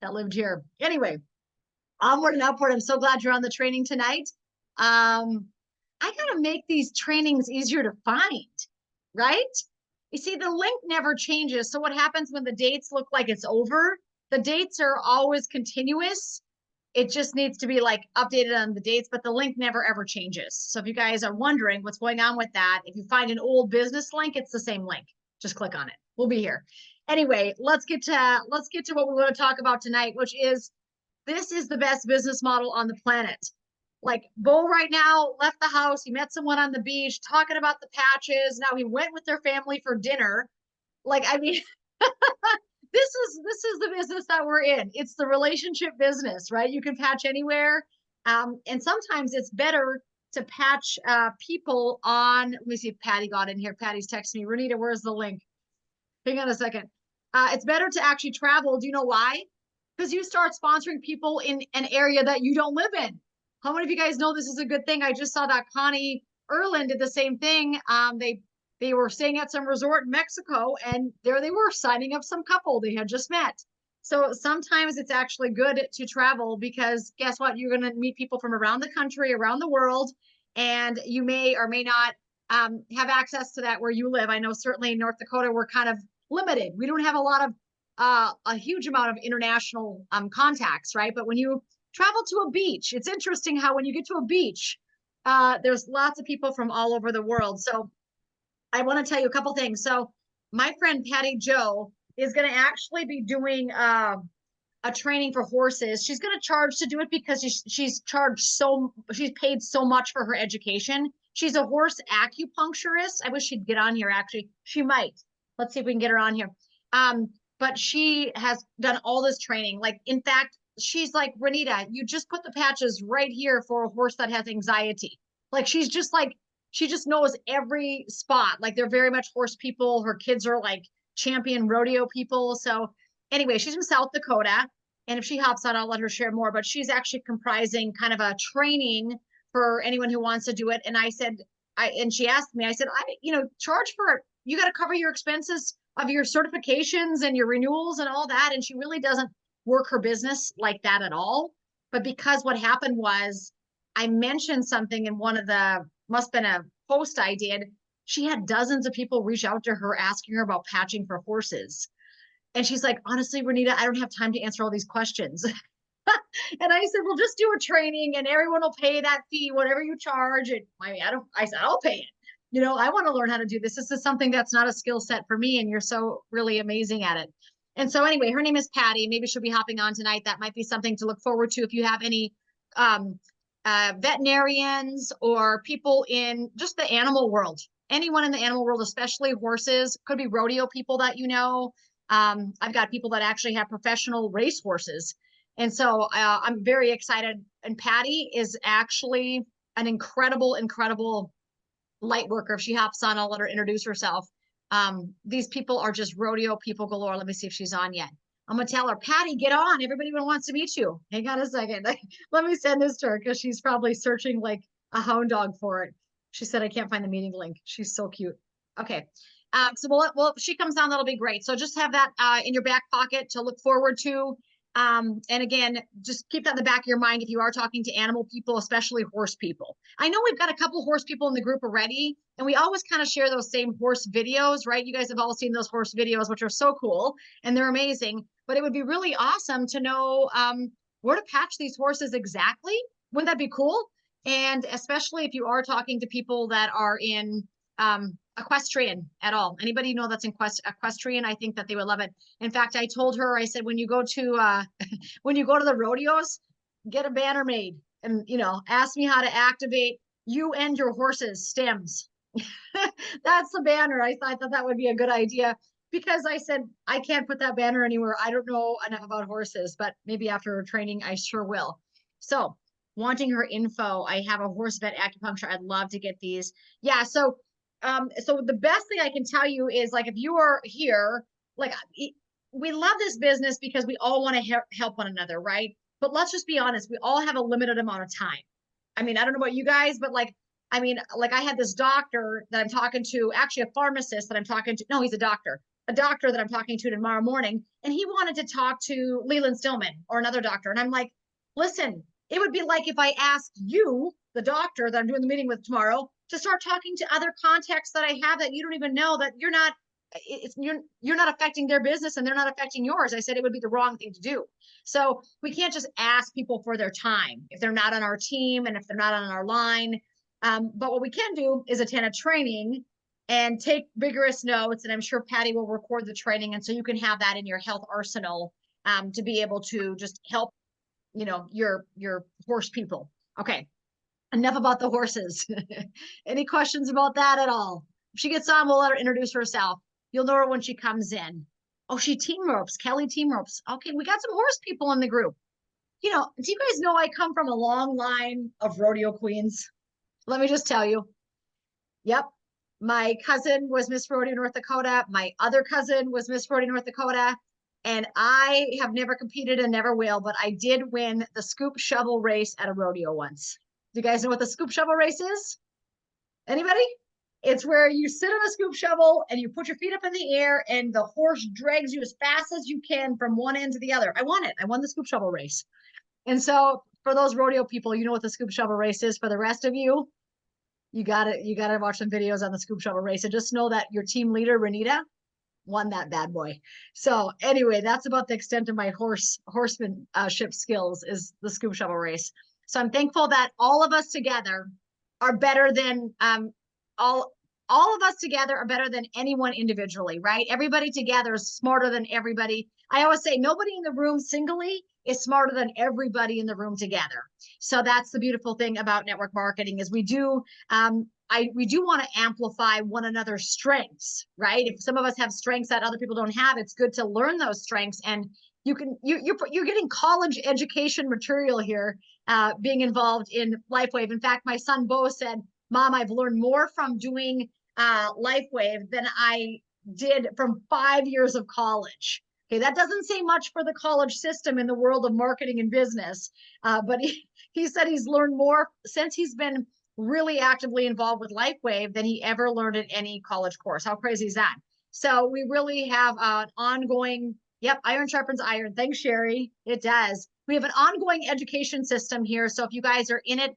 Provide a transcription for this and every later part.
that lived here. Anyway, onward and upward. I'm so glad you're on the training tonight. I got to make these trainings easier to find, right? You see, the link never changes. So what happens when the dates look like it's over? The dates are always continuous. It just needs to be like updated on the dates, but the link never ever changes. So if you guys are wondering what's going on with that, if you find an old business link, it's the same link. Just click on it. We'll be here. Anyway, let's get to what we want to talk about tonight, which is this is the best business model on the planet. Like Bo right now left the house. He met someone on the beach talking about the patches. Now he went with their family for dinner. Like, I mean, this is the business that we're in. It's the relationship business, right? You can patch anywhere. And sometimes it's better to patch people on. Let me see if Patty got in here. Patty's texting me. Renita, where's the link? Hang on a second. It's better to actually travel. Do you know why? Because you start sponsoring people in an area that you don't live in. How many of you guys know this is a good thing? I just saw that Connie Erlin did the same thing. They were staying at some resort in Mexico, and there they were signing up some couple they had just met. So sometimes it's actually good to travel because guess what? You're going to meet people from around the country, around the world, and you may or may not have access to that where you live. I know certainly in North Dakota, we're kind of limited. We don't have a lot of a huge amount of international contacts, right? But when you travel to a beach, it's interesting how when you get to a beach, there's lots of people from all over the world. So I want to tell you a couple things. So my friend Patty Joe is going to actually be doing a training for horses. She's going to charge to do it because she's paid so much for her education. She's a horse acupuncturist. I wish she'd get on here. Actually, she might. Let's see if we can get her on here. But she has done all this training. Like, in fact, she's like, Renita, you just put the patches right here for a horse that has anxiety. Like, she just knows every spot. Like, they're very much horse people. Her kids are like champion rodeo people. So anyway, she's from South Dakota. And if she hops on, I'll let her share more. But she's actually comprising kind of a training for anyone who wants to do it. And I said, and she asked me, I said, charge for it. You got to cover your expenses of your certifications and your renewals and all that. And she really doesn't work her business like that at all. But because what happened was I mentioned something in one of the, must have been a post I did. She had dozens of people reach out to her asking her about patching for horses. And she's like, honestly, Renita, I don't have time to answer all these questions. And I said, well, just do a training and everyone will pay that fee, whatever you charge. And I said, I'll pay it. I want to learn how to do this. This is something that's not a skill set for me. And you're so really amazing at it. And so anyway, her name is Patty. Maybe she'll be hopping on tonight. That might be something to look forward to. If you have any veterinarians or people in just the animal world, anyone in the animal world, especially horses, could be rodeo people that you know. I've got people that actually have professional race horses. And so I'm very excited. And Patty is actually an incredible, incredible light worker. If she hops on, I'll let her introduce herself. These people are just rodeo people galore. Let me see if she's on yet. I'm going to tell her, Patty, get on. Everybody wants to meet you. Hang on a second. Let me send this to her because she's probably searching like a hound dog for it. She said, I can't find the meeting link. She's so cute. Okay. So well, if she comes down, that'll be great. So just have that in your back pocket to look forward to. And again, just keep that in the back of your mind if you are talking to animal people, especially horse people. I know we've got a couple horse people in the group already, and we always kind of share those same horse videos, right? You guys have all seen those horse videos, which are so cool, and they're amazing. But it would be really awesome to know where to patch these horses exactly. Wouldn't that be cool? And especially if you are talking to people that are in equestrian at all. Anybody know that's in equestrian? I think that they would love it. In fact, I told her, I said, when you go to the rodeos, get a banner made and, ask me how to activate you and your horse's stems. That's the banner. I thought that would be a good idea because I said, I can't put that banner anywhere. I don't know enough about horses, but maybe after her training, I sure will. So wanting her info, I have a horse vet acupuncture. I'd love to get these. Yeah. So the best thing I can tell you is like, if you are here, like we love this business because we all want to help one another. Right. But let's just be honest. We all have a limited amount of time. I mean, I don't know about you guys, but like I had this doctor that I'm talking to, actually a pharmacist that I'm talking to. No, he's a doctor. a doctor that I'm talking to tomorrow morning, and he wanted to talk to Leland Stillman or another doctor. And I'm like, listen, it would be like if I asked you, the doctor that I'm doing the meeting with tomorrow, to start talking to other contacts that I have that you don't even know, that you're not affecting their business and they're not affecting yours. I said it would be the wrong thing to do. So we can't just ask people for their time if they're not on our team and if they're not on our line. But what we can do is attend a training and take vigorous notes. And I'm sure Patty will record the training. And so you can have that in your health arsenal to be able to just help, your horse people. Okay. Enough about the horses. Any questions about that at all? If she gets on, we'll let her introduce herself. You'll know her when she comes in. Oh, she team ropes, Kelly team ropes. Okay, we got some horse people in the group. Do you guys know I come from a long line of rodeo queens? Let me just tell you. Yep. My cousin was Miss Rodeo North Dakota. My other cousin was Miss Rodeo North Dakota. And I have never competed and never will, but I did win the scoop shovel race at a rodeo once. Do you guys know what the scoop shovel race is? Anybody? It's where you sit on a scoop shovel and you put your feet up in the air and the horse drags you as fast as you can from one end to the other. I won it. I won the scoop shovel race. And so for those rodeo people, you know what the scoop shovel race is. For the rest of you, you gotta watch some videos on the scoop shovel race and just know that your team leader, Renita, won that bad boy. So anyway, that's about the extent of my horsemanship skills, is the scoop shovel race. So I'm thankful that all of us together are better than all of us together are better than anyone individually, right? Everybody together is smarter than everybody. I always say nobody in the room singly is smarter than everybody in the room together. So that's the beautiful thing about network marketing, is we do want to amplify one another's strengths, right? If some of us have strengths that other people don't have, it's good to learn those strengths. And you're getting college education material here, being involved in LifeWave. In fact, my son Bo said, Mom, I've learned more from doing LifeWave than I did from 5 years of college. Okay, that doesn't say much for the college system in the world of marketing and business, but he said he's learned more since he's been really actively involved with LifeWave than he ever learned in any college course. How crazy is that? So we really have an ongoing, iron sharpens iron. Thanks, Sherry. It does. We have an ongoing education system here. So if you guys are in it,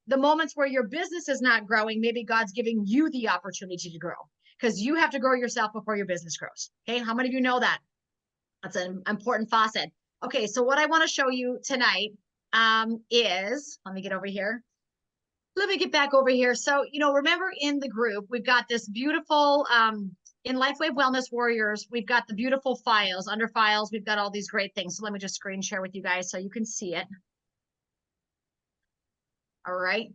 the moments where your business is not growing, maybe God's giving you the opportunity to grow, because you have to grow yourself before your business grows. Okay. How many of you know that? That's an important facet. Okay. So what I want to show you tonight is, let me get over here. Let me get back over here. So, remember in the group, we've got this beautiful, in LifeWave Wellness Warriors, we've got the beautiful files. Under files, we've got all these great things. So let me just screen share with you guys so you can see it. All right.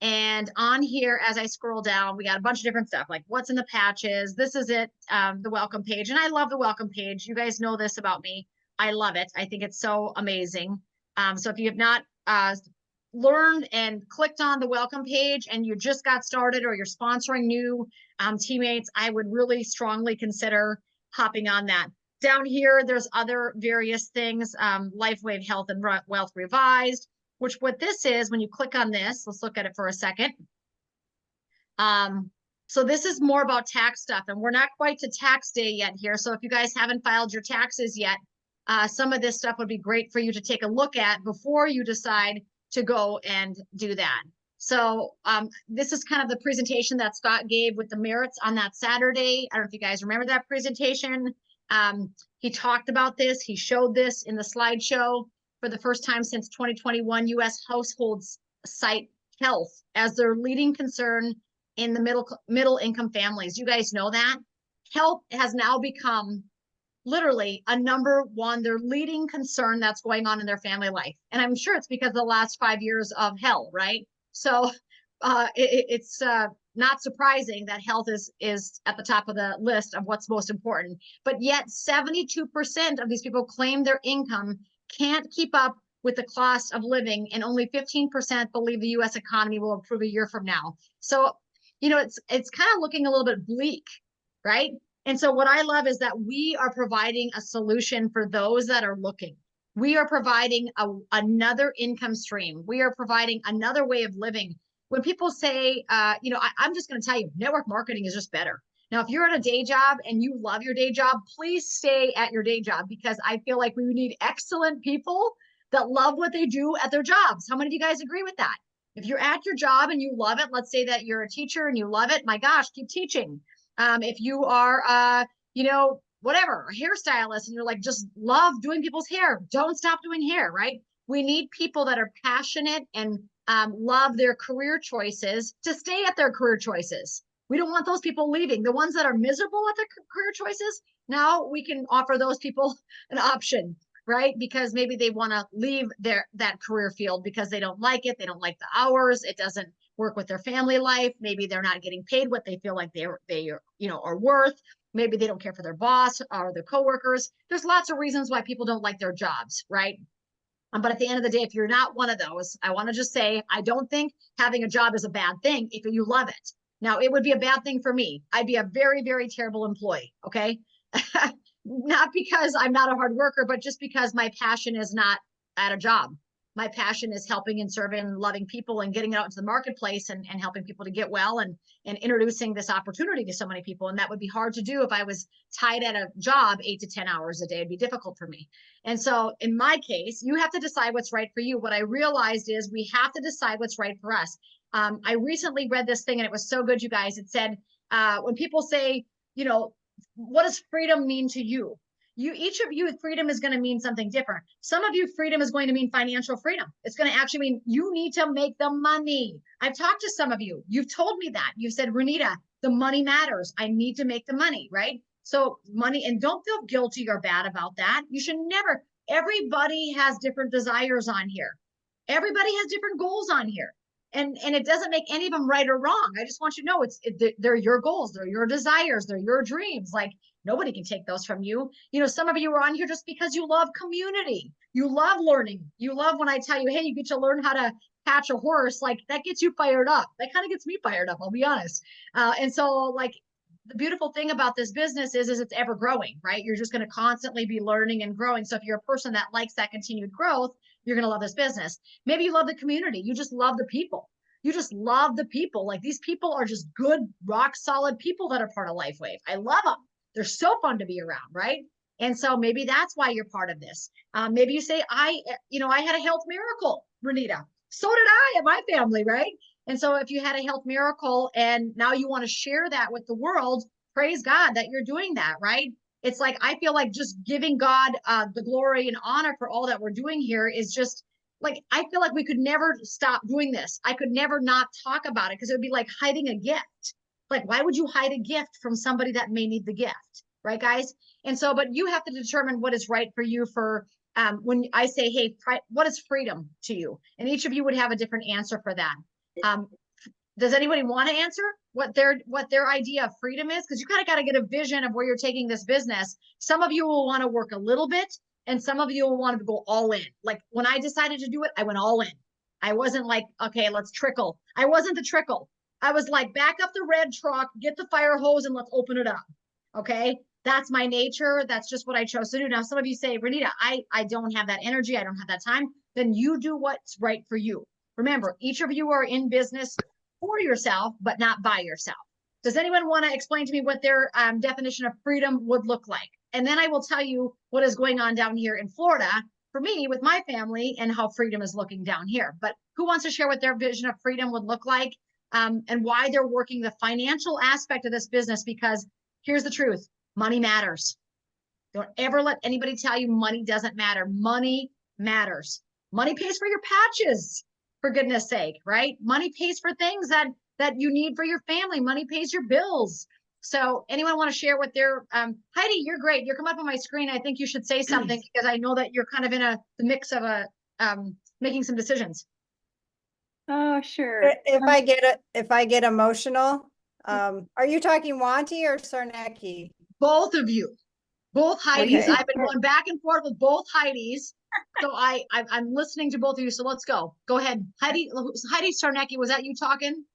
And on here, as I scroll down, we got a bunch of different stuff, like what's in the patches. This is it, the welcome page. And I love the welcome page. You guys know this about me. I love it. I think it's so amazing. So if you have not learned and clicked on the welcome page and you just got started, or you're sponsoring new teammates, I would really strongly consider hopping on that. Down here, there's other various things, LifeWave Health and Wealth Revised, which what this is, when you click on this, let's look at it for a second. So this is more about tax stuff, and we're not quite to tax day yet here. So if you guys haven't filed your taxes yet, some of this stuff would be great for you to take a look at before you decide to go and do that. So this is kind of the presentation that Scott gave with the merits on that Saturday. I don't know if you guys remember that presentation. He talked about this. He showed this in the slideshow. For the first time since 2021, U.S. households cite health as their leading concern in the middle income families. You guys know that? Health has now become literally a number one, their leading concern that's going on in their family life. And I'm sure it's because of the last 5 years of hell, right? So it's not surprising that health is at the top of the list of what's most important. But yet 72% of these people claim their income can't keep up with the cost of living, and only 15% believe the U.S. economy will improve a year from now. So, it's kind of looking a little bit bleak, right? And so what I love is that we are providing a solution for those that are looking. We are providing another income stream. We are providing another way of living. When people say, I'm just going to tell you, network marketing is just better. Now, if you're at a day job and you love your day job, please stay at your day job, because I feel like we need excellent people that love what they do at their jobs. How many of you guys agree with that? If you're at your job and you love it, let's say that you're a teacher and you love it, my gosh, keep teaching. If you are, whatever, a hairstylist, and you're like, just love doing people's hair, don't stop doing hair, right? We need people that are passionate and love their career choices to stay at their career choices. We don't want those people leaving. The ones that are miserable at their career choices, now we can offer those people an option, right? Because maybe they want to leave that career field because they don't like it. They don't like the hours. It doesn't work with their family life. Maybe they're not getting paid what they feel like they are worth. Maybe they don't care for their boss or their coworkers. There's lots of reasons why people don't like their jobs, right? But at the end of the day, if you're not one of those, I want to just say, I don't think having a job is a bad thing if you love it. Now, it would be a bad thing for me. I'd be a very, very terrible employee, okay? Not because I'm not a hard worker, but just because my passion is not at a job. My passion is helping and serving and loving people and getting it out into the marketplace and helping people to get well and introducing this opportunity to so many people. And that would be hard to do if I was tied at a job 8 to 10 hours a day. It'd be difficult for me. And so in my case, you have to decide what's right for you. What I realized is we have to decide what's right for us. I recently read this thing and it was so good, you guys. It said, when people say, what does freedom mean to you? Each of you, freedom is going to mean something different. Some of you, freedom is going to mean financial freedom. It's going to actually mean you need to make the money. I've talked to some of you. You've told me that. You said, Renita, the money matters. I need to make the money, right? So money, and don't feel guilty or bad about that. You should never, everybody has different desires on here. Everybody has different goals on here. And it doesn't make any of them right or wrong. I just want you to know they're your goals, they're your desires, they're your dreams. Like nobody can take those from you. Some of you are on here just because you love community. You love learning. You love when I tell you, hey, you get to learn how to patch a horse. Like that gets you fired up. That kind of gets me fired up, I'll be honest. And so like the beautiful thing about this business is it's ever growing, right? You're just going to constantly be learning and growing. So if you're a person that likes that continued growth, you're going to love this business. Maybe you love the community. You just love the people. You just love the people. Like these people are just good, rock solid people that are part of LifeWave. I love them. They're so fun to be around, right? And so maybe that's why you're part of this. Maybe you say, I had a health miracle, Renita. So did I and my family, right? And so if you had a health miracle and now you want to share that with the world, praise God that you're doing that, right? It's like, I feel like just giving God the glory and honor for all that we're doing here is just like, I feel like we could never stop doing this. I could never not talk about it because it would be like hiding a gift. Like, why would you hide a gift from somebody that may need the gift? Right, guys? And so, but you have to determine what is right for you for when I say, hey, what is freedom to you? And each of you would have a different answer for that. Does anybody want to answer what their idea of freedom is? Because you kind of got to get a vision of where you're taking this business. Some of you will want to work a little bit, and some of you will want to go all in. Like when I decided to do it, I went all in. I wasn't like, okay, let's trickle. I wasn't the trickle. I was like, back up the red truck, get the fire hose, and let's open it up. Okay, that's my nature. That's just what I chose to do. Now, some of you say, Renita, I don't have that energy. I don't have that time. Then you do what's right for you. Remember, each of you are in business for yourself, but not by yourself. Does anyone want to explain to me what their definition of freedom would look like? And then I will tell you what is going on down here in Florida for me with my family and how freedom is looking down here. But who wants to share what their vision of freedom would look like and why they're working the financial aspect of this business? Because here's the truth, money matters. Don't ever let anybody tell you money doesn't matter. Money matters. Money pays for your patches, for goodness sake, right? Money pays for things that you need for your family. Money pays your bills. So anyone want to share what their Heidi, you're great. You're coming up on my screen. I think you should say something because I know that you're kind of in the mix of making some decisions. Oh, sure. If I get emotional, are you talking Wanty or Sarnecki? Both of you, both Heidis. Okay. I've been going back and forth with both Heidis. So I'm listening to both of you. So let's go. Go ahead. Heidi Sarnecki, was that you talking?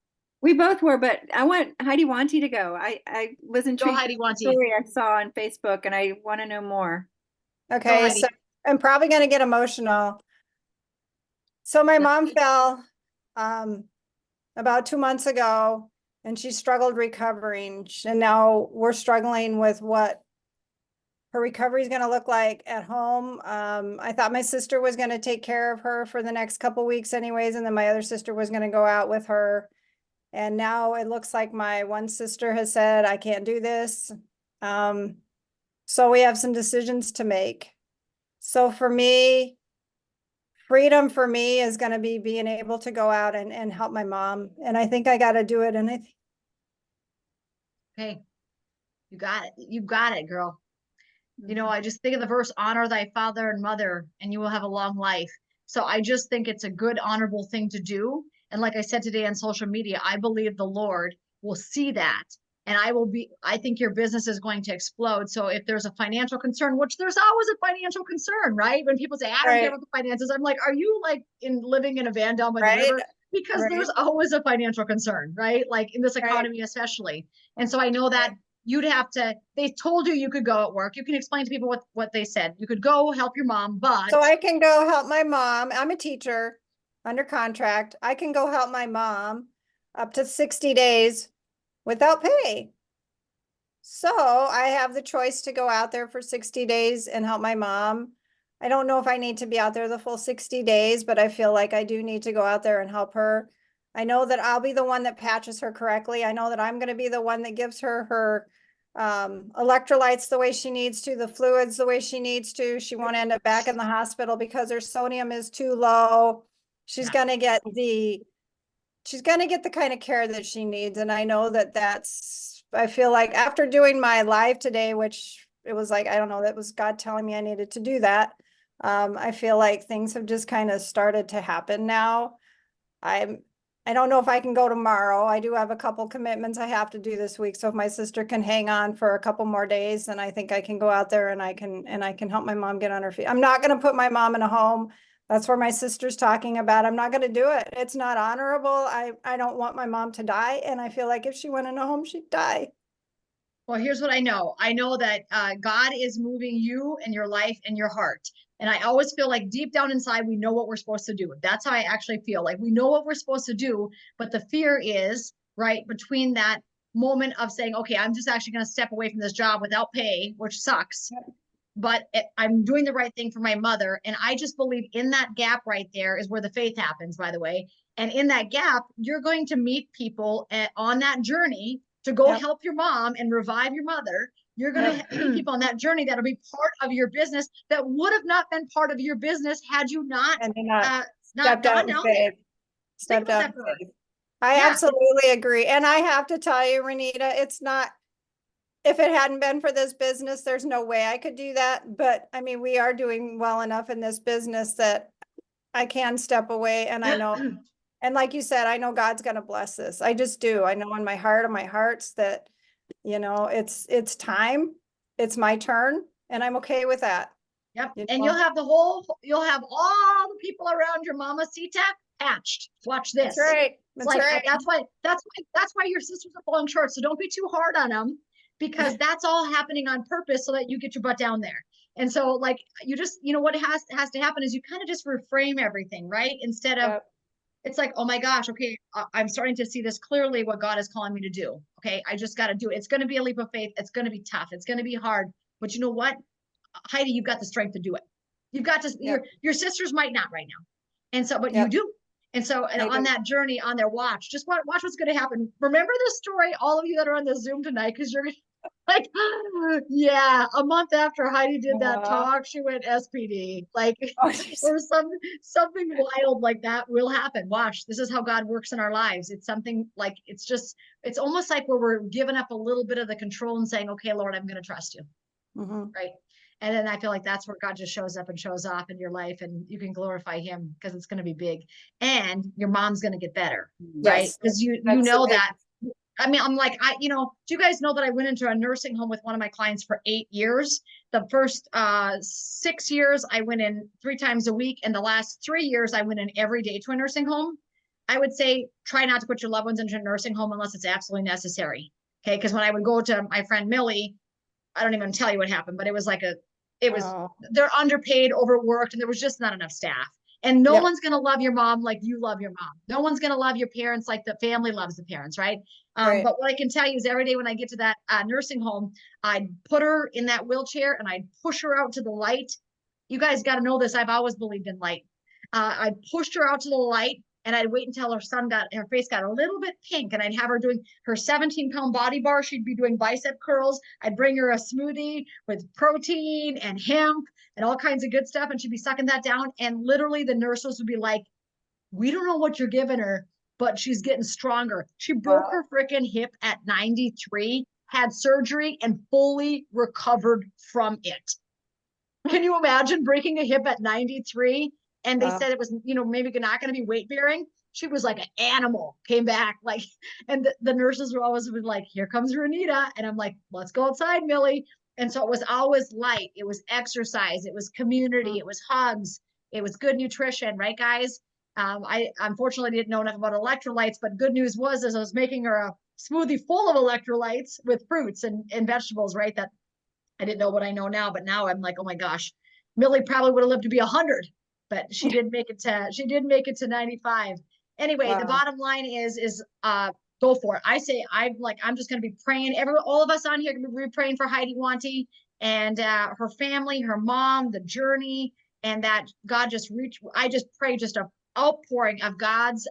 We both were, but I want Heidi Wanty to go. I was intrigued. Go Heidi by the Wanty. story I saw on Facebook, and I want to know more. Okay, so I'm probably going to get emotional. So my mom fell about 2 months ago, and she struggled recovering. And now we're struggling with what her recovery is going to look like at home. I thought my sister was going to take care of her for the next couple weeks anyways, and then my other sister was going to go out with her. And now it looks like my one sister has said, I can't do this. So we have some decisions to make. So for me, freedom for me is going to be being able to go out and help my mom. And I think I got to do it. And Hey, you got it. You got it, girl. You know, I just think of the verse, honor thy father and mother, and you will have a long life. So I just think it's a good, honorable thing to do. And like I said today on social media, I believe the Lord will see that. And I think your business is going to explode. So if there's a financial concern, which there's always a financial concern, right? When people say, I don't care about the finances, I'm like, are you like living in a van down by the river? Because there's always a financial concern, right? Like in this economy, especially. And so I know that they told you could go at work. You can explain to people what they said. You could go help your mom, but. So I can go help my mom. I'm a teacher under contract. I can go help my mom up to 60 days without pay. So I have the choice to go out there for 60 days and help my mom. I don't know if I need to be out there the full 60 days, but I feel like I do need to go out there and help her. I know that I'll be the one that patches her correctly. I know that I'm going to be the one that gives her electrolytes the way she needs to, the fluids the way she needs to. She won't end up back in the hospital because her sodium is too low. She's going to get the kind of care that she needs. And I know I feel like after doing my live today, which it was like, I don't know, that was God telling me I needed to do that. I feel like things have just kind of started to happen now. I don't know if I can go tomorrow. I do have a couple commitments I have to do this week. So if my sister can hang on for a couple more days, then I think I can go out there and I can help my mom get on her feet. I'm not going to put my mom in a home. That's where my sister's talking about. I'm not going to do it. It's not honorable. I don't want my mom to die. And I feel like if she went in a home, she'd die. Well, here's what I know. I know that God is moving you and your life and your heart. And I always feel like deep down inside, we know what we're supposed to do. That's how I actually feel like we know what we're supposed to do. But the fear is right between that moment of saying, okay, I'm just actually going to step away from this job without pay, which sucks. Yep. But I'm doing the right thing for my mother. And I just believe in that gap right there is where the faith happens, by the way. And in that gap, you're going to meet people on that journey to go help your mom and revive your mother. You're going to meet people on that journey that'll be part of your business that would have not been part of your business had you not stepped out down there. Stepped out. I absolutely agree. And I have to tell you, Renita, it's not, if it hadn't been for this business, there's no way I could do that. But I mean, we are doing well enough in this business that I can step away. And I know, and like you said, I know God's going to bless this. I just do. I know in my heart of my hearts that, you know, it's time. It's my turn. And I'm okay with that. Yep. And you'll have all the people around your mama CTAC patched. Watch this. That's right. That's why your sisters are falling short. So don't be too hard on them, because that's all happening on purpose so that you get your butt down there. And so like, you just, you know, what has to happen is you kind of just reframe everything, right? Instead of, it's like, oh my gosh, okay, I'm starting to see this clearly what God is calling me to do. Okay. I just got to do it. It's going to be a leap of faith. It's going to be tough. It's going to be hard, but you know what? Heidi, you've got the strength to do it. You've got to, your sisters might not right now. And so, but you do. And so, and on that journey, on their watch, just watch what's going to happen. Remember this story, all of you that are on the Zoom tonight, because you're like, yeah, a month after Heidi did that talk, she went SPD. Like, or something wild like that will happen. Watch, this is how God works in our lives. It's something like, it's almost like where we're giving up a little bit of the control and saying, okay, Lord, I'm going to trust you. Right. And then I feel like that's where God just shows up and shows off in your life, and you can glorify him because it's going to be big, and your mom's going to get better. Right. Because you know that. I mean, I'm like, do you guys know that I went into a nursing home with one of my clients for 8 years? The first 6 years I went in 3 times a week. And the last 3 years I went in every day to a nursing home. I would say, try not to put your loved ones into a nursing home unless it's absolutely necessary. Okay. Because when I would go to my friend Millie, I don't even tell you what happened, but it was like they're underpaid, overworked, and there was just not enough staff. And no Yep. one's going to love your mom like you love your mom. No one's going to love your parents like the family loves the parents, right? Right. But what I can tell you is every day when I get to that nursing home, I'd put her in that wheelchair and I'd push her out to the light. You guys got to know this. I've always believed in light. I pushed her out to the light and I'd wait until her face got a little bit pink, and I'd have her doing her 17-pound body bar. She'd be doing bicep curls. I'd bring her a smoothie with protein and hemp and all kinds of good stuff, and she'd be sucking that down. And literally the nurses would be like, we don't know what you're giving her, but she's getting stronger. She broke Wow. her freaking hip at 93, had surgery, and fully recovered from it. Can you imagine breaking a hip at 93? And they Wow. said it was, maybe not going to be weight bearing. She was like an animal, came back like, and the nurses were always like, here comes Renita. And I'm like, let's go outside, Millie. And so it was always light. It was exercise. It was community. It was hugs. It was good nutrition, right, guys? I unfortunately didn't know enough about electrolytes, but good news was as I was making her a smoothie full of electrolytes with fruits and vegetables, right? That I didn't know what I know now, but now I'm like, oh my gosh, Millie probably would have lived to be 100, but she did make it to 95. Anyway, the Wow. bottom line is go for it. I say I'm just going to be praying. All of us on here can be praying for Heidi Wanty and her family, her mom, the journey, and that God just I just pray just a outpouring of God's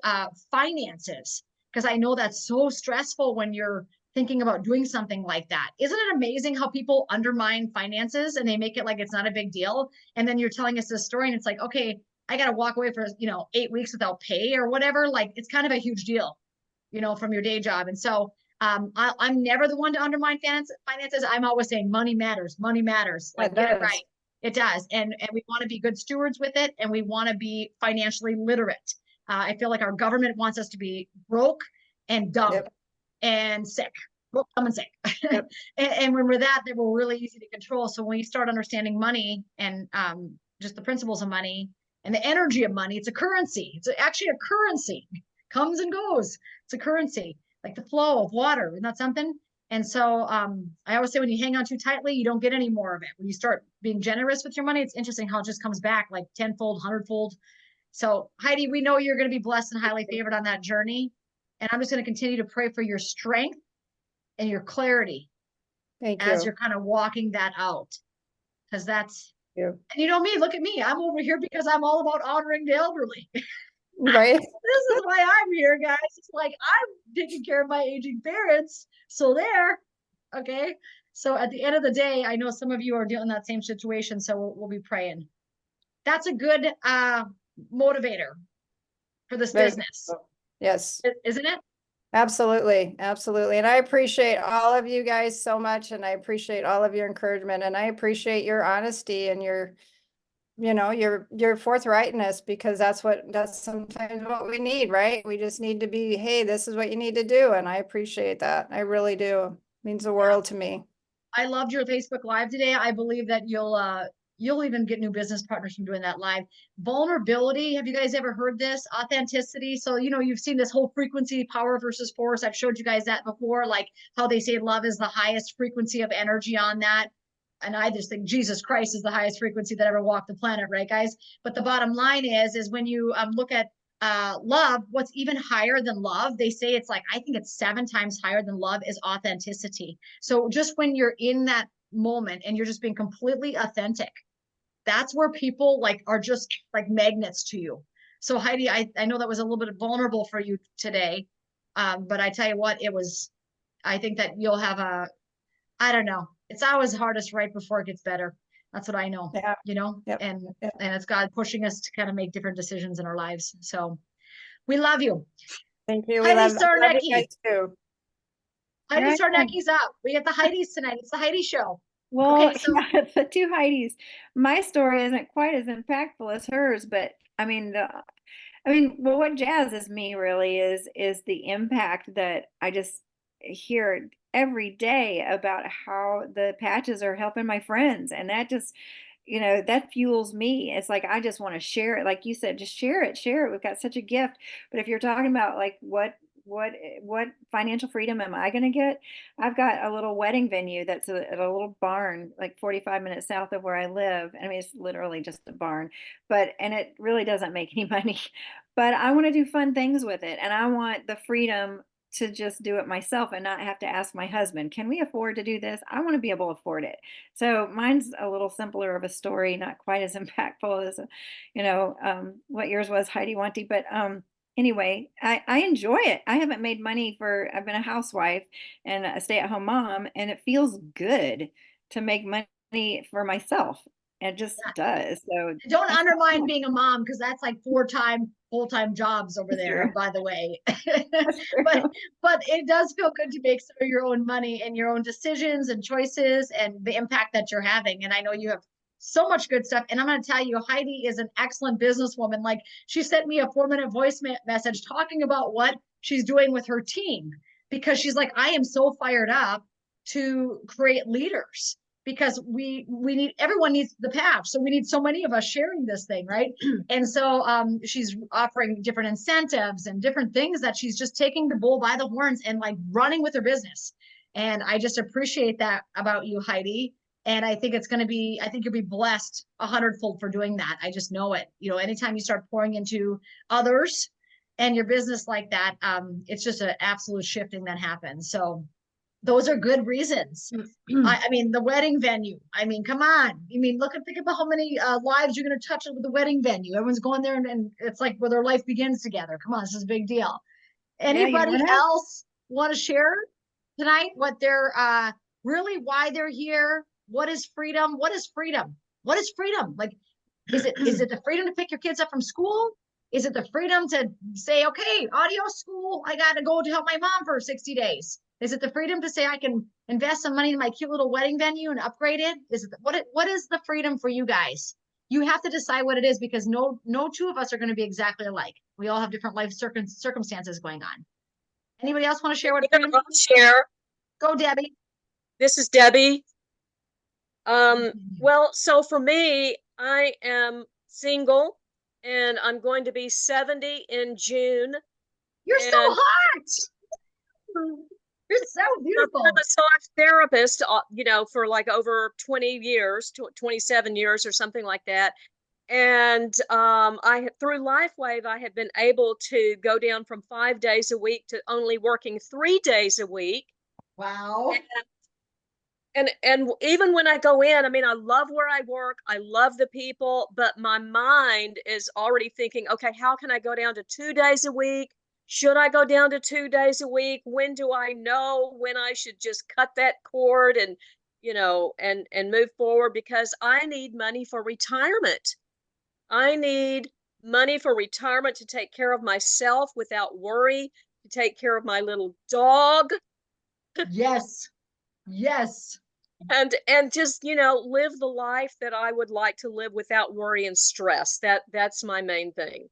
finances, because I know that's so stressful when you're thinking about doing something like that. Isn't it amazing how people undermine finances and they make it like it's not a big deal? And then you're telling us this story and it's like, okay, I got to walk away for, 8 weeks without pay or whatever. Like it's kind of a huge deal, from your day job. And so I'm never the one to undermine finances. I'm always saying money matters, like get it right. It does. And we want to be good stewards with it. And we want to be financially literate. I feel like our government wants us to be broke and dumb. Yep. And sick. Well, come and sick. Yep. and when we're that, they were really easy to control. So when you start understanding money and just the principles of money and the energy of money, it's a currency. It's actually a currency. Comes and goes. It's a currency, like the flow of water. Isn't that something? And so I always say when you hang on too tightly, you don't get any more of it. When you start being generous with your money, it's interesting how it just comes back like tenfold, hundredfold. So Heidi, we know you're going to be blessed and highly favored on that journey. And I'm just going to continue to pray for your strength and your clarity as you're kind of walking that out. Because that's, and you know me, look at me. I'm over here because I'm all about honoring the elderly. Right. This is why I'm here, guys. It's like I'm taking care of my aging parents. So there. Okay. So at the end of the day, I know some of you are dealing that same situation. So we'll be praying. That's a good motivator for this business. Yes. Isn't it? Absolutely. Absolutely. And I appreciate all of you guys so much. And I appreciate all of your encouragement, and I appreciate your honesty and your forthrightness, because that's sometimes what we need, right? We just need to be, hey, this is what you need to do. And I appreciate that. I really do. It means the world to me. I loved your Facebook Live today. I believe that you'll even get new business partners from doing that live. Vulnerability. Have you guys ever heard this? Authenticity. So, you've seen this whole frequency, power versus force. I've showed you guys that before, like how they say love is the highest frequency of energy on that. And I just think Jesus Christ is the highest frequency that ever walked the planet, right, guys? But the bottom line is when you look at love, what's even higher than love, they say it's like, I think it's 7 times higher than love, is authenticity. So just when you're in that moment and you're just being completely authentic, that's where people are just like magnets to you. So Heidi, I know that was a little bit vulnerable for you today. But I tell you what, I think that you'll have I don't know. It's always hardest right before it gets better. That's what I know, Yeah. Yep. And it's God pushing us to kind of make different decisions in our lives. So we love you. Thank you. Heidi I love you guys too. Heidi Sarnecki's up. We get the Heidis tonight. It's the Heidi show. Well, okay, so it's the 2 Heidis. My story isn't quite as impactful as hers, but what jazzes me really is the impact that I just hear every day about how the patches are helping my friends, and that just that fuels me. It's like I just want to share it, like you said, just share it. We've got such a gift. But if you're talking about like what what financial freedom am I going to get? I've got a little wedding venue that's at a little barn, like 45 minutes south of where I live. I mean, it's literally just a barn, and it really doesn't make any money. But I want to do fun things with it, and I want the freedom to just do it myself and not have to ask my husband, can we afford to do this? I want to be able to afford it. So mine's a little simpler of a story, not quite as impactful as, what yours was, Heidi Wanty. But anyway, I enjoy it. I haven't made money I've been a housewife and a stay-at-home mom, and it feels good to make money for myself. It just does. So Don't that's undermine being a mom, because that's like 4 full-time jobs over there, true. by the way. That's true. But it does feel good to make some of your own money and your own decisions and choices and the impact that you're having. And I know you have so much good stuff. And I'm going to tell you, Heidi is an excellent businesswoman. Like, she sent me a 4-minute voice message talking about what she's doing with her team, because she's like, I am so fired up to create leaders, because everyone needs the patch. So we need so many of us sharing this thing, right? And so she's offering different incentives and different things that she's just taking the bull by the horns and like running with her business. And I just appreciate that about you, Heidi. And I think I think you'll be blessed 100-fold for doing that. I just know it. Anytime you start pouring into others and your business like that, it's just an absolute shifting that happens. So those are good reasons. I mean, the wedding venue. I mean, come on. I mean, think about how many lives you're going to touch with the wedding venue. Everyone's going there, and it's like where their life begins together. Come on, this is a big deal. Anybody else want to share tonight what they're really, why they're here? What is freedom? What is freedom? What is freedom? Like, is it the freedom to pick your kids up from school? Is it the freedom to say, okay, adios school, I got to go to help my mom for 60 days? Is it the freedom to say I can invest some money in my cute little wedding venue and upgrade it? What is the freedom for you guys? You have to decide what it is, because no two of us are going to be exactly alike. We all have different life circumstances going on. Anybody else want to share what freedom? I'll share. Go, Debbie. This is Debbie. Well, so for me, I am single, and I'm going to be 70 in June. You're so hot. You're so beautiful. I'm a massage therapist, for like over 20 years, 27 years or something like that. And through LifeWave, I have been able to go down from 5 days a week to only working 3 days a week. Wow. And even when I go in, I mean, I love where I work. I love the people, but my mind is already thinking, okay, how can I go down to 2 days a week? Should I go down to 2 days a week? When do I know when I should just cut that cord and, and move forward? Because I need money for retirement. I need money for retirement to take care of myself without worry, to take care of my little dog. Yes. Yes. And just, live the life that I would like to live without worry and stress. That's my main thing.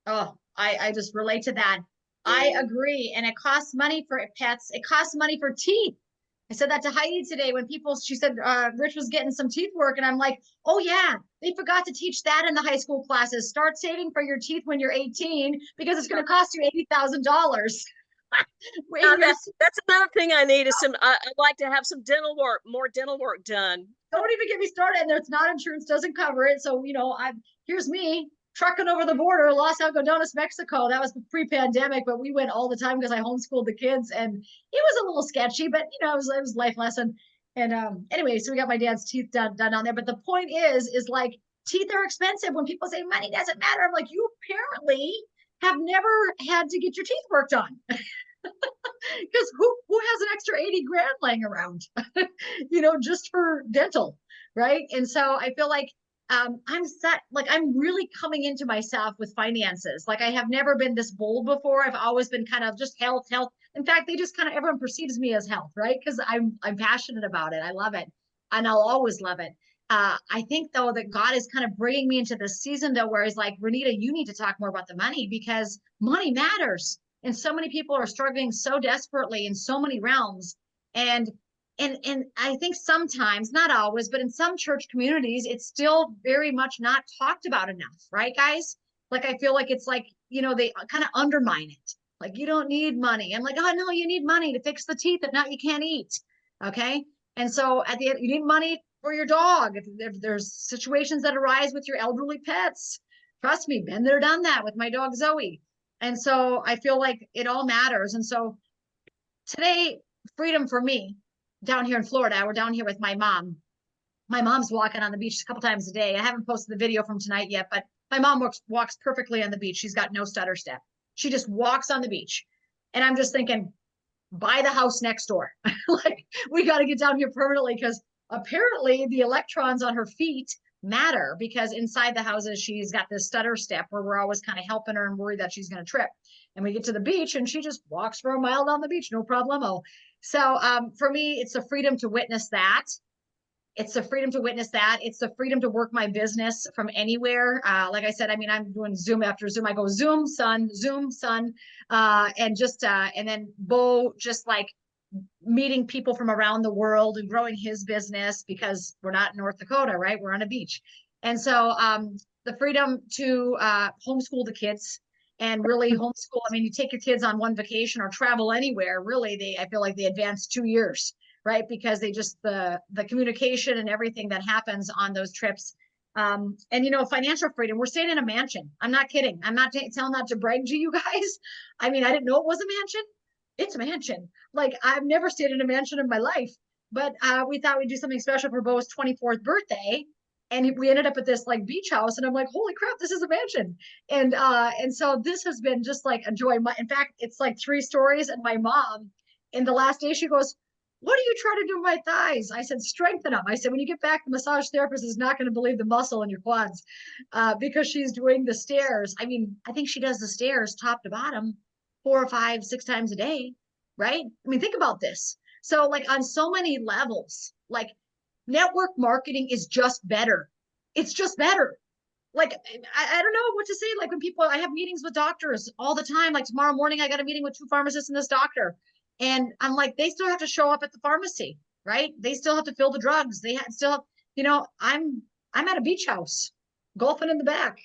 Oh, I just relate to that. I agree. And it costs money for pets. It costs money for teeth. I said that to Heidi today when she said Rich was getting some teeth work. And I'm like, oh yeah, they forgot to teach that in the high school classes. Start saving for your teeth when you're 18, because it's going to cost you $80,000. That's another thing I need is I'd like to have some more dental work done. Don't even get me started. And it's not insurance, doesn't cover it. So, here's me trucking over the border, Los Algodones, Mexico. That was pre-pandemic, but we went all the time because I homeschooled the kids, and it was a little sketchy, but it was a life lesson. And anyway, so we got my dad's teeth done down there. But the point is like, teeth are expensive. When people say money doesn't matter, I'm like, you apparently have never had to get your teeth worked on. Because who has an extra 80 grand laying around, just for dental, right? And so I feel like I'm really coming into myself with finances. Like, I have never been this bold before. I've always been kind of just health. In fact, everyone perceives me as health, right? Because I'm passionate about it. I love it, and I'll always love it. I think though that God is kind of bringing me into this season though, where he's like, Renita, you need to talk more about the money, because money matters. And so many people are struggling so desperately in so many realms. And I think sometimes, not always, but in some church communities, it's still very much not talked about enough, right, guys? Like, I feel like it's like, they kind of undermine it. Like, you don't need money. I'm like, oh no, you need money to fix the teeth. If not, you can't eat. Okay. And so at the end, you need money for your dog. If there's situations that arise with your elderly pets, trust me, been there, done that with my dog Zoe. And so I feel like it all matters. And so today, freedom for me down here in Florida, we're down here with my mom. My mom's walking on the beach a couple times a day. I haven't posted the video from tonight yet, but my mom walks perfectly on the beach. She's got no stutter step. She just walks on the beach. And I'm just thinking, buy the house next door. Like, we got to get down here permanently, because apparently the electrons on her feet matter, because inside the houses, she's got this stutter step where we're always kind of helping her and worried that she's going to trip. And we get to the beach and she just walks for a mile down the beach, no problemo. So for me, it's the freedom to witness that. It's the freedom to witness that. It's the freedom to work my business from anywhere. Like I said, I mean, I'm doing Zoom after Zoom. I go Zoom, son, and then Bo just like meeting people from around the world and growing his business, because we're not in North Dakota, right? We're on a beach. And so the freedom to homeschool the kids and really homeschool. I mean, you take your kids on one vacation or travel anywhere, really, I feel like they advance 2 years, right? Because they just, the communication and everything that happens on those trips. And, you know, financial freedom, we're staying in a mansion. I'm not kidding. I'm not telling that to brag to you guys. I mean, I didn't know it was a mansion. It's a mansion. Like, I've never stayed in a mansion in my life, but we thought we'd do something special for Bo's 24th birthday. And we ended up at this like beach house, and I'm like, holy crap, this is a mansion. And so this has been just like a joy. In fact, it's like 3 stories. And my mom, in the last day, she goes, what are you trying to do with my thighs? I said, strengthen them. I said, when you get back, the massage therapist is not going to believe the muscle in your quads, because she's doing the stairs. I mean, I think she does the stairs top to bottom 4 or 5, 6 times a day, right? I mean, think about this. So like on so many levels, like network marketing is just better. It's just better. Like, I don't know what to say. Like, when people, I have meetings with doctors all the time. Like tomorrow morning, I got a meeting with 2 pharmacists and this doctor. And I'm like, they still have to show up at the pharmacy, right? They still have to fill the drugs. They still have, you know, I'm at a beach house, golfing in the back,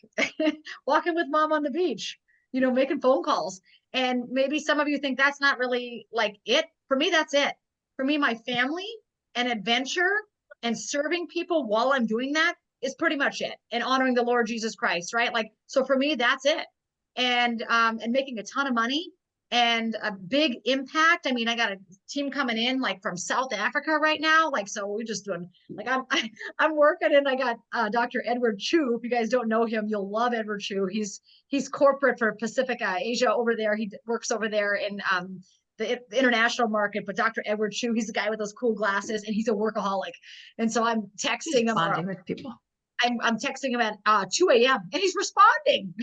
walking with mom on the beach, you know, making phone calls. And maybe some of you think that's not really like it. For me, that's it. For me, my family and adventure and serving people while I'm doing that is pretty much it. And honoring the Lord Jesus Christ, right? Like, so for me, that's it. And making a ton of money and a big impact. I mean, I got a team coming in like from South Africa right now. Like, so we're just doing like, I'm working, and I got Dr. Edward Chu. If you guys don't know him, you'll love Edward Chu. He's corporate for Pacific Asia over there. He works over there in the international market. But Dr. Edward Chu, he's the guy with those cool glasses, and he's a workaholic. And so I'm texting him. Bonding with people. I'm texting him at 2 a.m. and he's responding.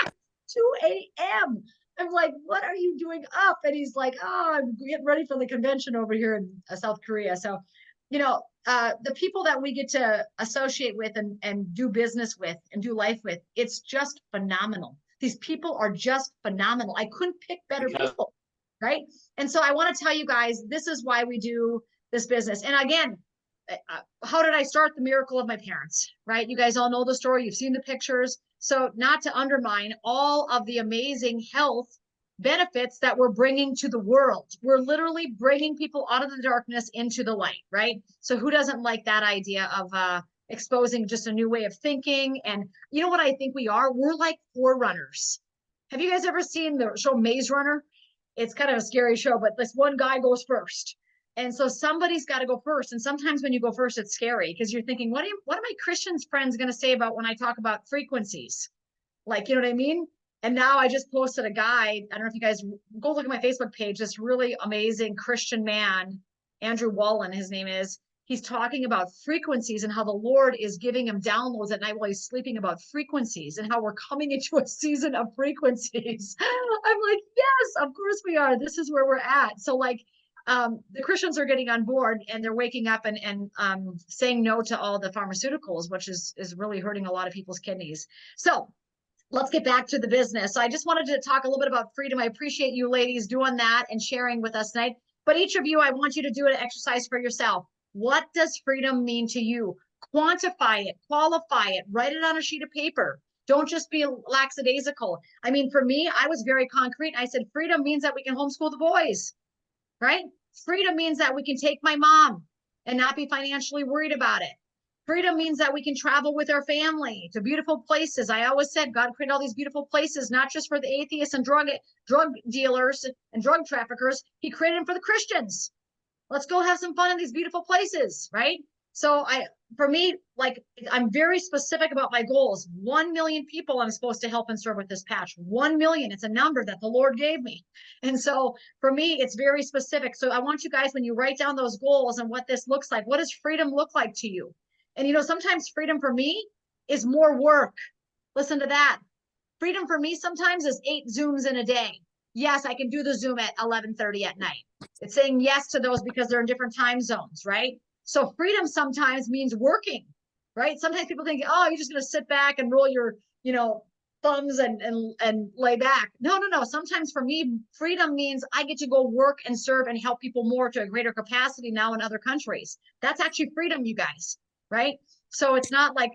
2 a.m. I'm like, what are you doing up? And he's like, oh, I'm getting ready for the convention over here in South Korea. So, you know, the people that we get to associate with and do business with and do life with, it's just phenomenal. These people are just phenomenal. I couldn't pick better people, right? And so I want to tell you guys, this is why we do this business. And again, how did I start? The miracle of my parents, right? You guys all know the story. You've seen the pictures. So not to undermine all of the amazing health benefits that we're bringing to the world. We're literally bringing people out of the darkness into the light, right? So who doesn't like that idea of exposing just a new way of thinking? And you know what I think we are? We're like forerunners. Have you guys ever seen the show Maze Runner? It's kind of a scary show, but this one guy goes first. And so somebody's got to go first. And sometimes when you go first, it's scary, because you're thinking, what are my Christian friends going to say about when I talk about frequencies? Like, you know what I mean? And now I just posted a guide. I don't know if you guys go look at my Facebook page, this really amazing Christian man, Andrew Wallen, his name is. He's talking about frequencies and how the Lord is giving him downloads at night while he's sleeping about frequencies, and how we're coming into a season of frequencies. I'm like, yes, of course we are. This is where we're at. So like, the Christians are getting on board, and they're waking up and saying no to all the pharmaceuticals, which is really hurting a lot of people's kidneys. So let's get back to the business. So I just wanted to talk a little bit about freedom. I appreciate you ladies doing that and sharing with us tonight. But each of you, I want you to do an exercise for yourself. What does freedom mean to you? Quantify it, qualify it, write it on a sheet of paper. Don't just be lackadaisical. I mean, for me, I was very concrete. I said, freedom means that we can homeschool the boys, right? Freedom means that we can take my mom and not be financially worried about it. Freedom means that we can travel with our family to beautiful places. I always said God created all these beautiful places, not just for the atheists and drug dealers and drug traffickers. He created them for the Christians. Let's go have some fun in these beautiful places, right? So for me, like, I'm very specific about my goals. 1 million people I'm supposed to help and serve with this patch. 1 million. It's a number that the Lord gave me. And so for me, it's very specific. So I want you guys, when you write down those goals and what this looks like, what does freedom look like to you? And, you know, sometimes freedom for me is more work. Listen to that. Freedom for me sometimes is 8 Zooms in a day. Yes, I can do the Zoom at 11:30 at night. It's saying yes to those because they're in different time zones, right? So freedom sometimes means working, right? Sometimes people think, oh, you're just going to sit back and roll your, you know, thumbs and lay back. No. Sometimes for me, freedom means I get to go work and serve and help people more to a greater capacity now in other countries. That's actually freedom, you guys, right? So it's not like,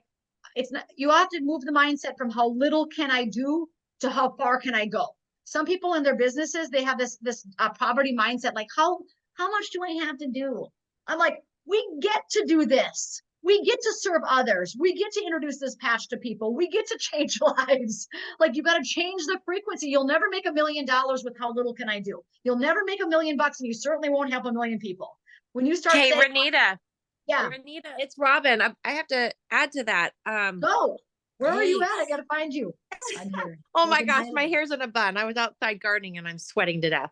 you have to move the mindset from how little can I do to how far can I go. Some people in their businesses, they have this poverty mindset, like how much do I have to do? I'm like, we get to do this. We get to serve others. We get to introduce this patch to people. We get to change lives. Like, you got to change the frequency. You'll never make $1 million with how little can I do. You'll never make $1 million, and you certainly won't help 1 million people. When you start saying, Renita. yeah, Renita, it's Robin. I have to add to that. go. Where are you at? I Thanks. got to find you. I'm here. Oh my Welcome, gosh, my Highland. hair's in a bun. I was outside gardening and I'm sweating to death.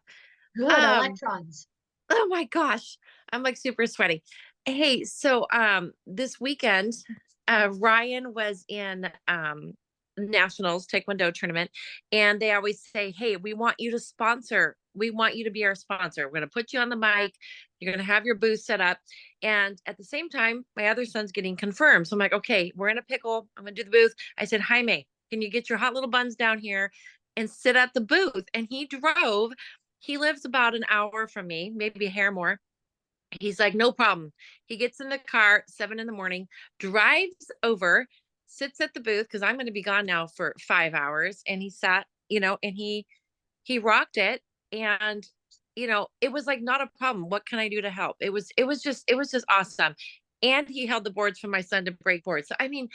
Good electrons. Oh my gosh, I'm like super sweaty. Hey, so this weekend, Ryan was in nationals taekwondo tournament, and they always say, hey, we want you to sponsor. We want you to be our sponsor. We're going to put you on the mic. You're going to have your booth set up. And at the same time, my other son's getting confirmed. So I'm like, okay, we're in a pickle. I'm going to do the booth. I said, Jaime, can you get your hot little buns down here and sit at the booth? And he drove. He lives about an hour from me, maybe a hair more. He's like, no problem. He gets in the car 7 a.m, drives over, sits at the booth because I'm going to be gone now for 5 hours. And he sat, you know, and he rocked it. And, you know, it was like not a problem. What can I do to help? It was just awesome. And he held the boards for my son to break boards. So, I mean,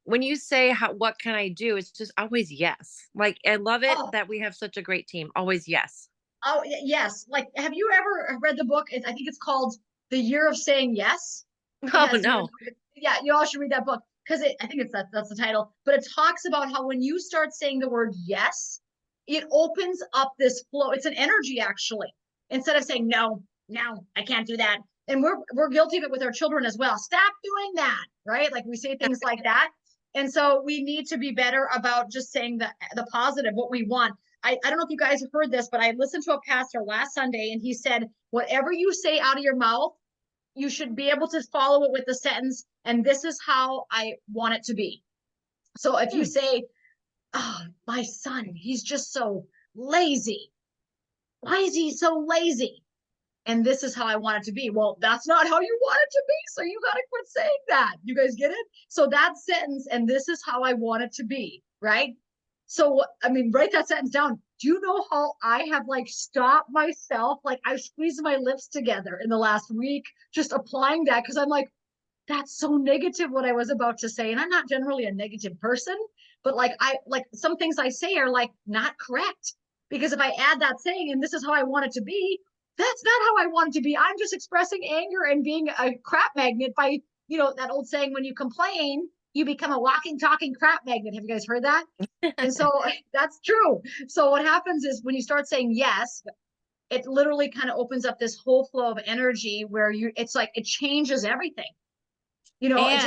when you say what can I do? It's just always yes. Like, I love it that we have such a great team. Always yes. Oh, yes. Like, have you ever read the book? I think it's called The Year of Saying Yes. Oh, no. Yeah, you all should read that book because I think that's the title. But it talks about how when you start saying the word yes, it opens up this flow. It's an energy, actually. Instead of saying no, I can't do that. And we're guilty of it with our children as well. Stop doing that, right? Like, we say things like that. And so we need to be better about just saying the positive, what we want. I don't know if you guys have heard this, but I listened to a pastor last Sunday, and he said, whatever you say out of your mouth, you should be able to follow it with the sentence, and this is how I want it to be. So if you say, oh, my son, he's just so lazy. Why is he so lazy? And this is how I want it to be. Well, that's not how you want it to be. So you got to quit saying that. You guys get it? So that sentence, and this is how I want it to be, right? So, I mean, write that sentence down. Do you know how I have like stopped myself? Like, I squeezed my lips together in the last week, just applying that, because I'm like, that's so negative what I was about to say. And I'm not generally a negative person, but like some things I say are like not correct. Because if I add that saying, and this is how I want it to be, that's not how I want it to be. I'm just expressing anger and being a crap magnet by, you know, that old saying, when you complain, you become a walking, talking crap magnet. Have you guys heard that? And so that's true. So what happens is when you start saying yes, it literally kind of opens up this whole flow of energy where it's like, it changes everything. You know,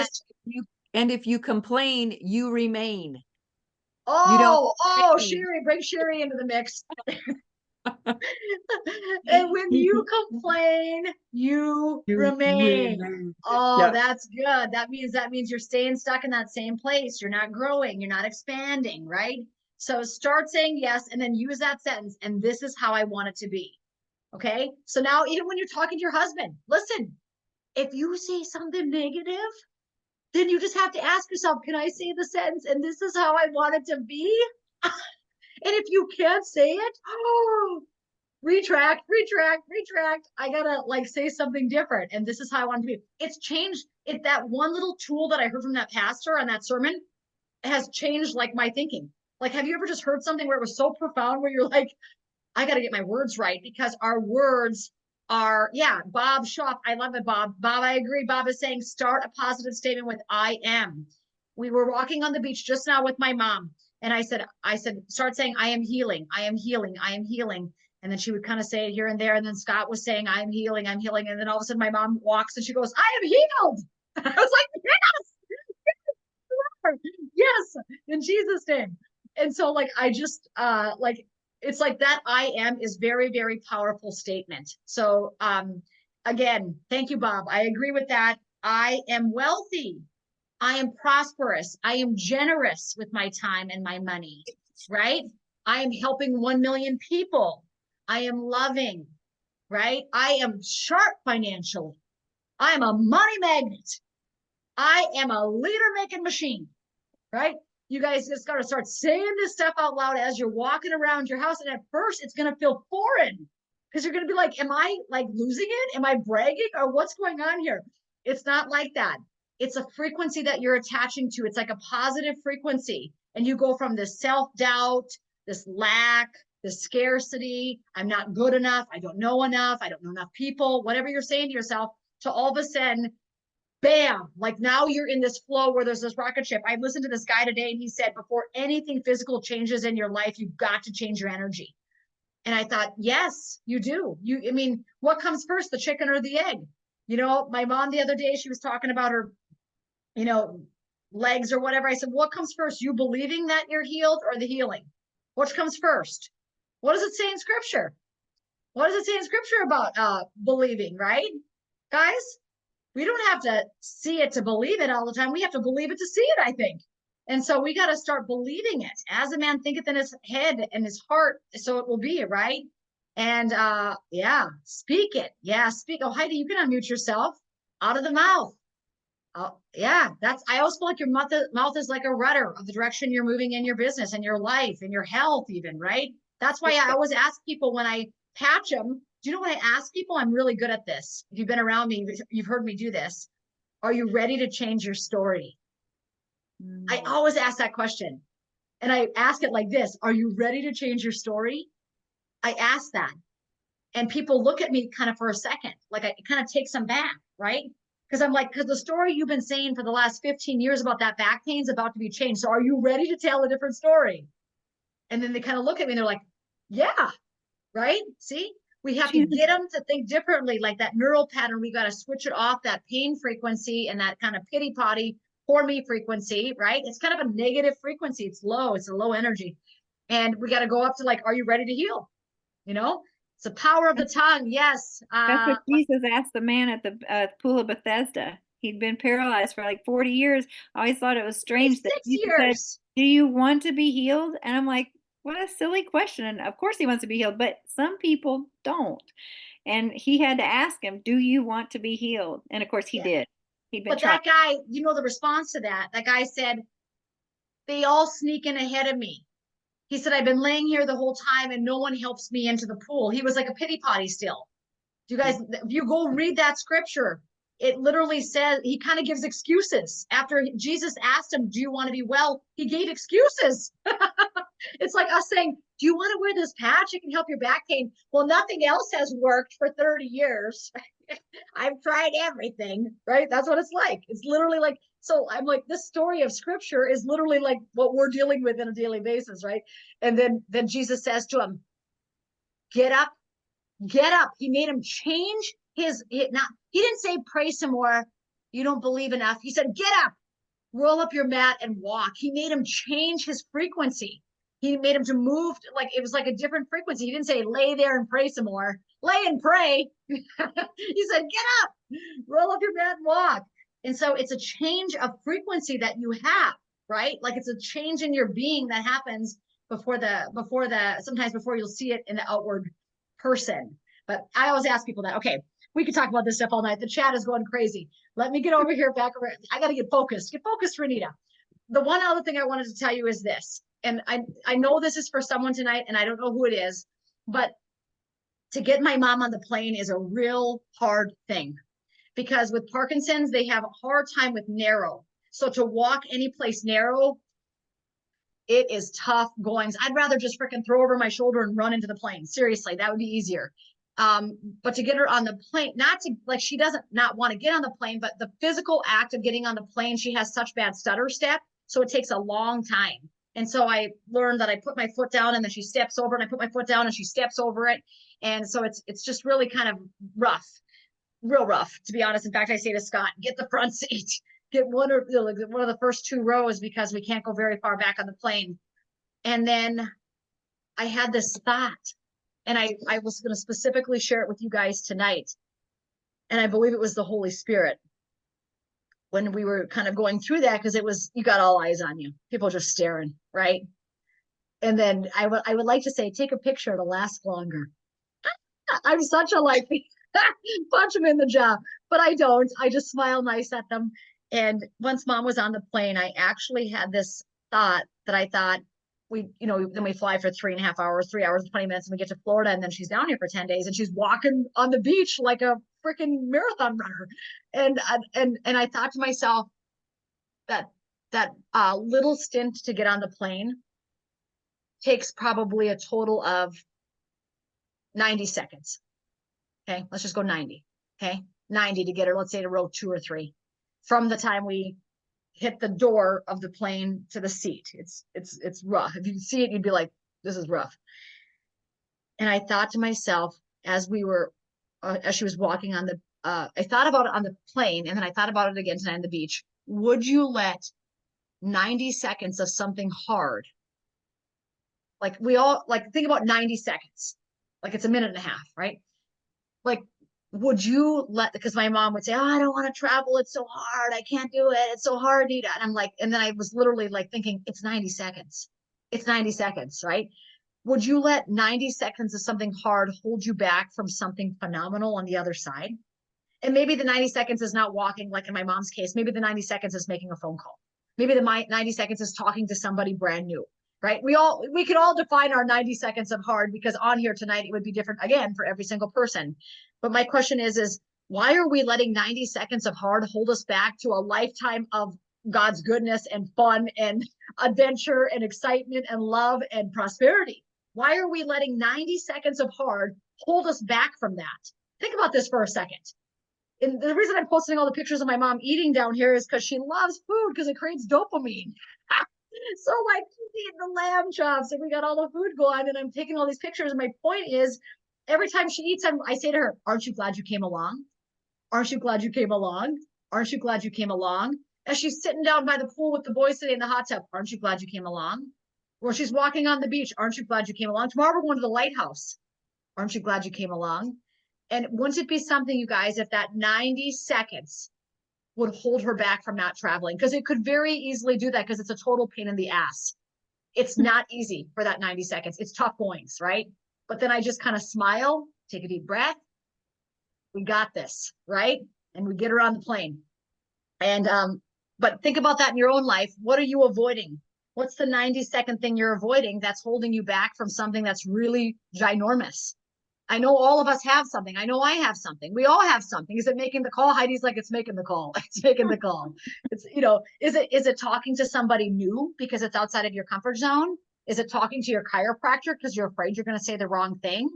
and if you complain, you remain. Sherry, bring Sherry into the mix. And when you complain, you remain. Oh, yeah. That's good. That means you're staying stuck in that same place. You're not growing. You're not expanding, right? So start saying yes, and then use that sentence. And this is how I want it to be. Okay. So now, even when you're talking to your husband, listen, if you say something negative, then you just have to ask yourself, can I say the sentence? And this is how I want it to be. And if you can't say it, oh, retract. I gotta like say something different. And this is how I want it to be. It's changed. It that one little tool that I heard from that pastor on that sermon has changed like my thinking. Like, have you ever just heard something where it was so profound where you're like, I got to get my words right, because our words are, yeah, Bob Schaff. I love it, Bob. Bob, I agree. Bob is saying, start a positive statement with I am. We were walking on the beach just now with my mom. And I said, start saying, I am healing. I am healing. I am healing. And then she would kind of say it here and there. And then Scott was saying, I am healing. I'm healing. And then all of a sudden my mom walks and she goes, I am healed. I was like, yes, yes, in Jesus' name. And so like, I just, like, it's like that I am is very, very powerful statement. So again, thank you, Bob. I agree with that. I am wealthy. I am prosperous. I am generous with my time and my money, right? I am helping 1 million people. I am loving, right? I am sharp financially. I am a money magnet. I am a leader making machine, right? You guys just got to start saying this stuff out loud as you're walking around your house. And at first it's going to feel foreign because you're going to be like, am I like losing it? Am I bragging or what's going on here? It's not like that. It's a frequency that you're attaching to. It's like a positive frequency. And you go from this self-doubt, this lack, this scarcity. I'm not good enough. I don't know enough. I don't know enough people, whatever you're saying to yourself, to all of a sudden, bam, like now you're in this flow where there's this rocket ship. I listened to this guy today and he said, before anything physical changes in your life, you've got to change your energy. And I thought, yes, you do. I mean, what comes first, the chicken or the egg? You know, my mom the other day, she was talking about her, you know, legs or whatever. I said, what comes first? You believing that you're healed or the healing? What comes first? What does it say in scripture? What does it say in scripture about believing, right? Guys, we don't have to see it to believe it all the time. We have to believe it to see it, I think. And so we got to start believing it. As a man thinketh in his head and his heart, so it will be, right? And yeah, speak it. Yeah, speak. Oh, Heidi, you can unmute yourself. Out of the mouth. Oh, yeah, I always feel like your mouth is like a rudder of the direction you're moving in your business and your life and your health even, right? That's why I always ask people when I patch them, do you know what I ask people? I'm really good at this. If you've been around me, you've heard me do this. Are you ready to change your story? I always ask that question. And I ask it like this. Are you ready to change your story? I ask that. And people look at me kind of for a second, like it kind of takes them back, right? Because I'm like, because the story you've been saying for the last 15 years about that back pain is about to be changed. So are you ready to tell a different story? And then they kind of look at me and they're like, yeah, right? See? We have to get them to think differently, like that neural pattern. We got to switch it off, that pain frequency and that kind of pity potty, poor me frequency, right? It's kind of a negative frequency. It's low. It's a low energy. And we got to go up to like, are you ready to heal? You know, it's the power of the tongue. Yes. That's what Jesus asked the man at the pool of Bethesda. He'd been paralyzed for like 40 years. I always thought it was strange that Jesus said, do you want to be healed? And I'm like, what a silly question. And of course he wants to be healed, but some people don't. And he had to ask him, do you want to be healed? And of course he did. He'd been that guy, you know, the response to that guy said, they all sneak in ahead of me. He said, I've been laying here the whole time and no one helps me into the pool. He was like a pity potty still. You guys, if you go read that scripture, it literally says, he kind of gives excuses. After Jesus asked him, do you want to be well? He gave excuses. It's like us saying, do you want to wear this patch? It can help your back pain. Well, nothing else has worked for 30 years. I've tried everything, right? That's what it's like. It's literally like, so I'm like, this story of scripture is literally like what we're dealing with on a daily basis, right? And then Jesus says to him, get up. Get up. He made him change he didn't say pray some more. You don't believe enough. He said, get up, roll up your mat and walk. He made him change his frequency. He made him to move, like it was like a different frequency. He didn't say lay there and pray some more. Lay and pray. He said, get up, roll up your mat and walk. And so it's a change of frequency that you have, right? Like it's a change in your being that happens sometimes before you'll see it in the outward person. But I always ask people that, okay, We could talk about this stuff all night. The chat is going crazy. Let me get over here back around. I got to get focused. Get focused, Renita. The one other thing I wanted to tell you is this, and I know this is for someone tonight, and I don't know who it is, but to get my mom on the plane is a real hard thing, because with Parkinson's, they have a hard time with narrow. So to walk any place narrow, it is tough goings. I'd rather just freaking throw over my shoulder and run into the plane. Seriously, that would be easier. But to get her on the plane, not to, like, she doesn't not want to get on the plane, but the physical act of getting on the plane, she has such bad stutter step. So it takes a long time. And so I learned that I put my foot down and then she steps over, and I put my foot down and she steps over it. And so it's just really kind of rough, real rough, to be honest. In fact, I say to Scott, get the front seat, get one of the first 2 rows, because we can't go very far back on the plane. And then I had this thought, and I was going to specifically share it with you guys tonight. And I believe it was the Holy Spirit when we were kind of going through that, because it was, you got all eyes on you, people just staring, right? And then I would like to say, take a picture, it'll last longer. I'm such a like punch them in the jaw, but I don't. I just smile nice at them. And once Mom was on the plane, I actually had this thought that I thought then we fly for 3.5 hours, 3 hours and 20 minutes, and we get to Florida, and then she's down here for 10 days, and she's walking on the beach like a freaking marathon runner. And I thought to myself that little stint to get on the plane takes probably a total of 90 seconds. Okay, let's just go 90. Okay, 90 to get her, let's say, to row 2 or 3, from the time we hit the door of the plane to the seat. It's rough. If you see it, you'd be like, this is rough. And I thought to myself, as we were, as she was walking on the, I thought about it on the plane, and then I thought about it again tonight on the beach. Would you let 90 seconds of something hard, like we all, like, think about 90 seconds, like it's a minute and a half, right? Like, would you let, because my mom would say, oh, I don't want to travel, it's so hard, I can't do it, it's so hard, Nita. And I'm like, and then I was literally like thinking, it's 90 seconds, it's 90 seconds, right? Would you let 90 seconds of something hard hold you back from something phenomenal on the other side? And maybe the 90 seconds is not walking, like in my mom's case. Maybe the 90 seconds is making a phone call. Maybe the 90 seconds is talking to somebody brand new, right? We could all define our 90 seconds of hard, because on here tonight, it would be different again for every single person. But my question is why are we letting 90 seconds of hard hold us back to a lifetime of God's goodness and fun and adventure and excitement and love and prosperity? Why are we letting 90 seconds of hard hold us back from that? Think about this for a second. And the reason I'm posting all the pictures of my mom eating down here is because she loves food, because it creates dopamine. So like, she's eating the lamb chops and we got all the food going, and I'm taking all these pictures. And my point is, every time she eats, I say to her, aren't you glad you came along? Aren't you glad you came along? Aren't you glad you came along? As she's sitting down by the pool with the boys today in the hot tub, aren't you glad you came along? Or she's walking on the beach, aren't you glad you came along? Tomorrow we're going to the lighthouse. Aren't you glad you came along? And wouldn't it be something, you guys, if that 90 seconds would hold her back from not traveling? Because it could very easily do that, because it's a total pain in the ass. It's not easy for that 90 seconds. It's tough goings, right? But then I just kind of smile, take a deep breath. We got this, right? And we get her on the plane. And, but think about that in your own life. What are you avoiding? What's the 90-second thing you're avoiding that's holding you back from something that's really ginormous? I know all of us have something. I know I have something. We all have something. Is it making the call? Heidi's like, it's making the call. It's making the call. It's, is it talking to somebody new because it's outside of your comfort zone? Is it talking to your chiropractor because you're afraid you're going to say the wrong thing?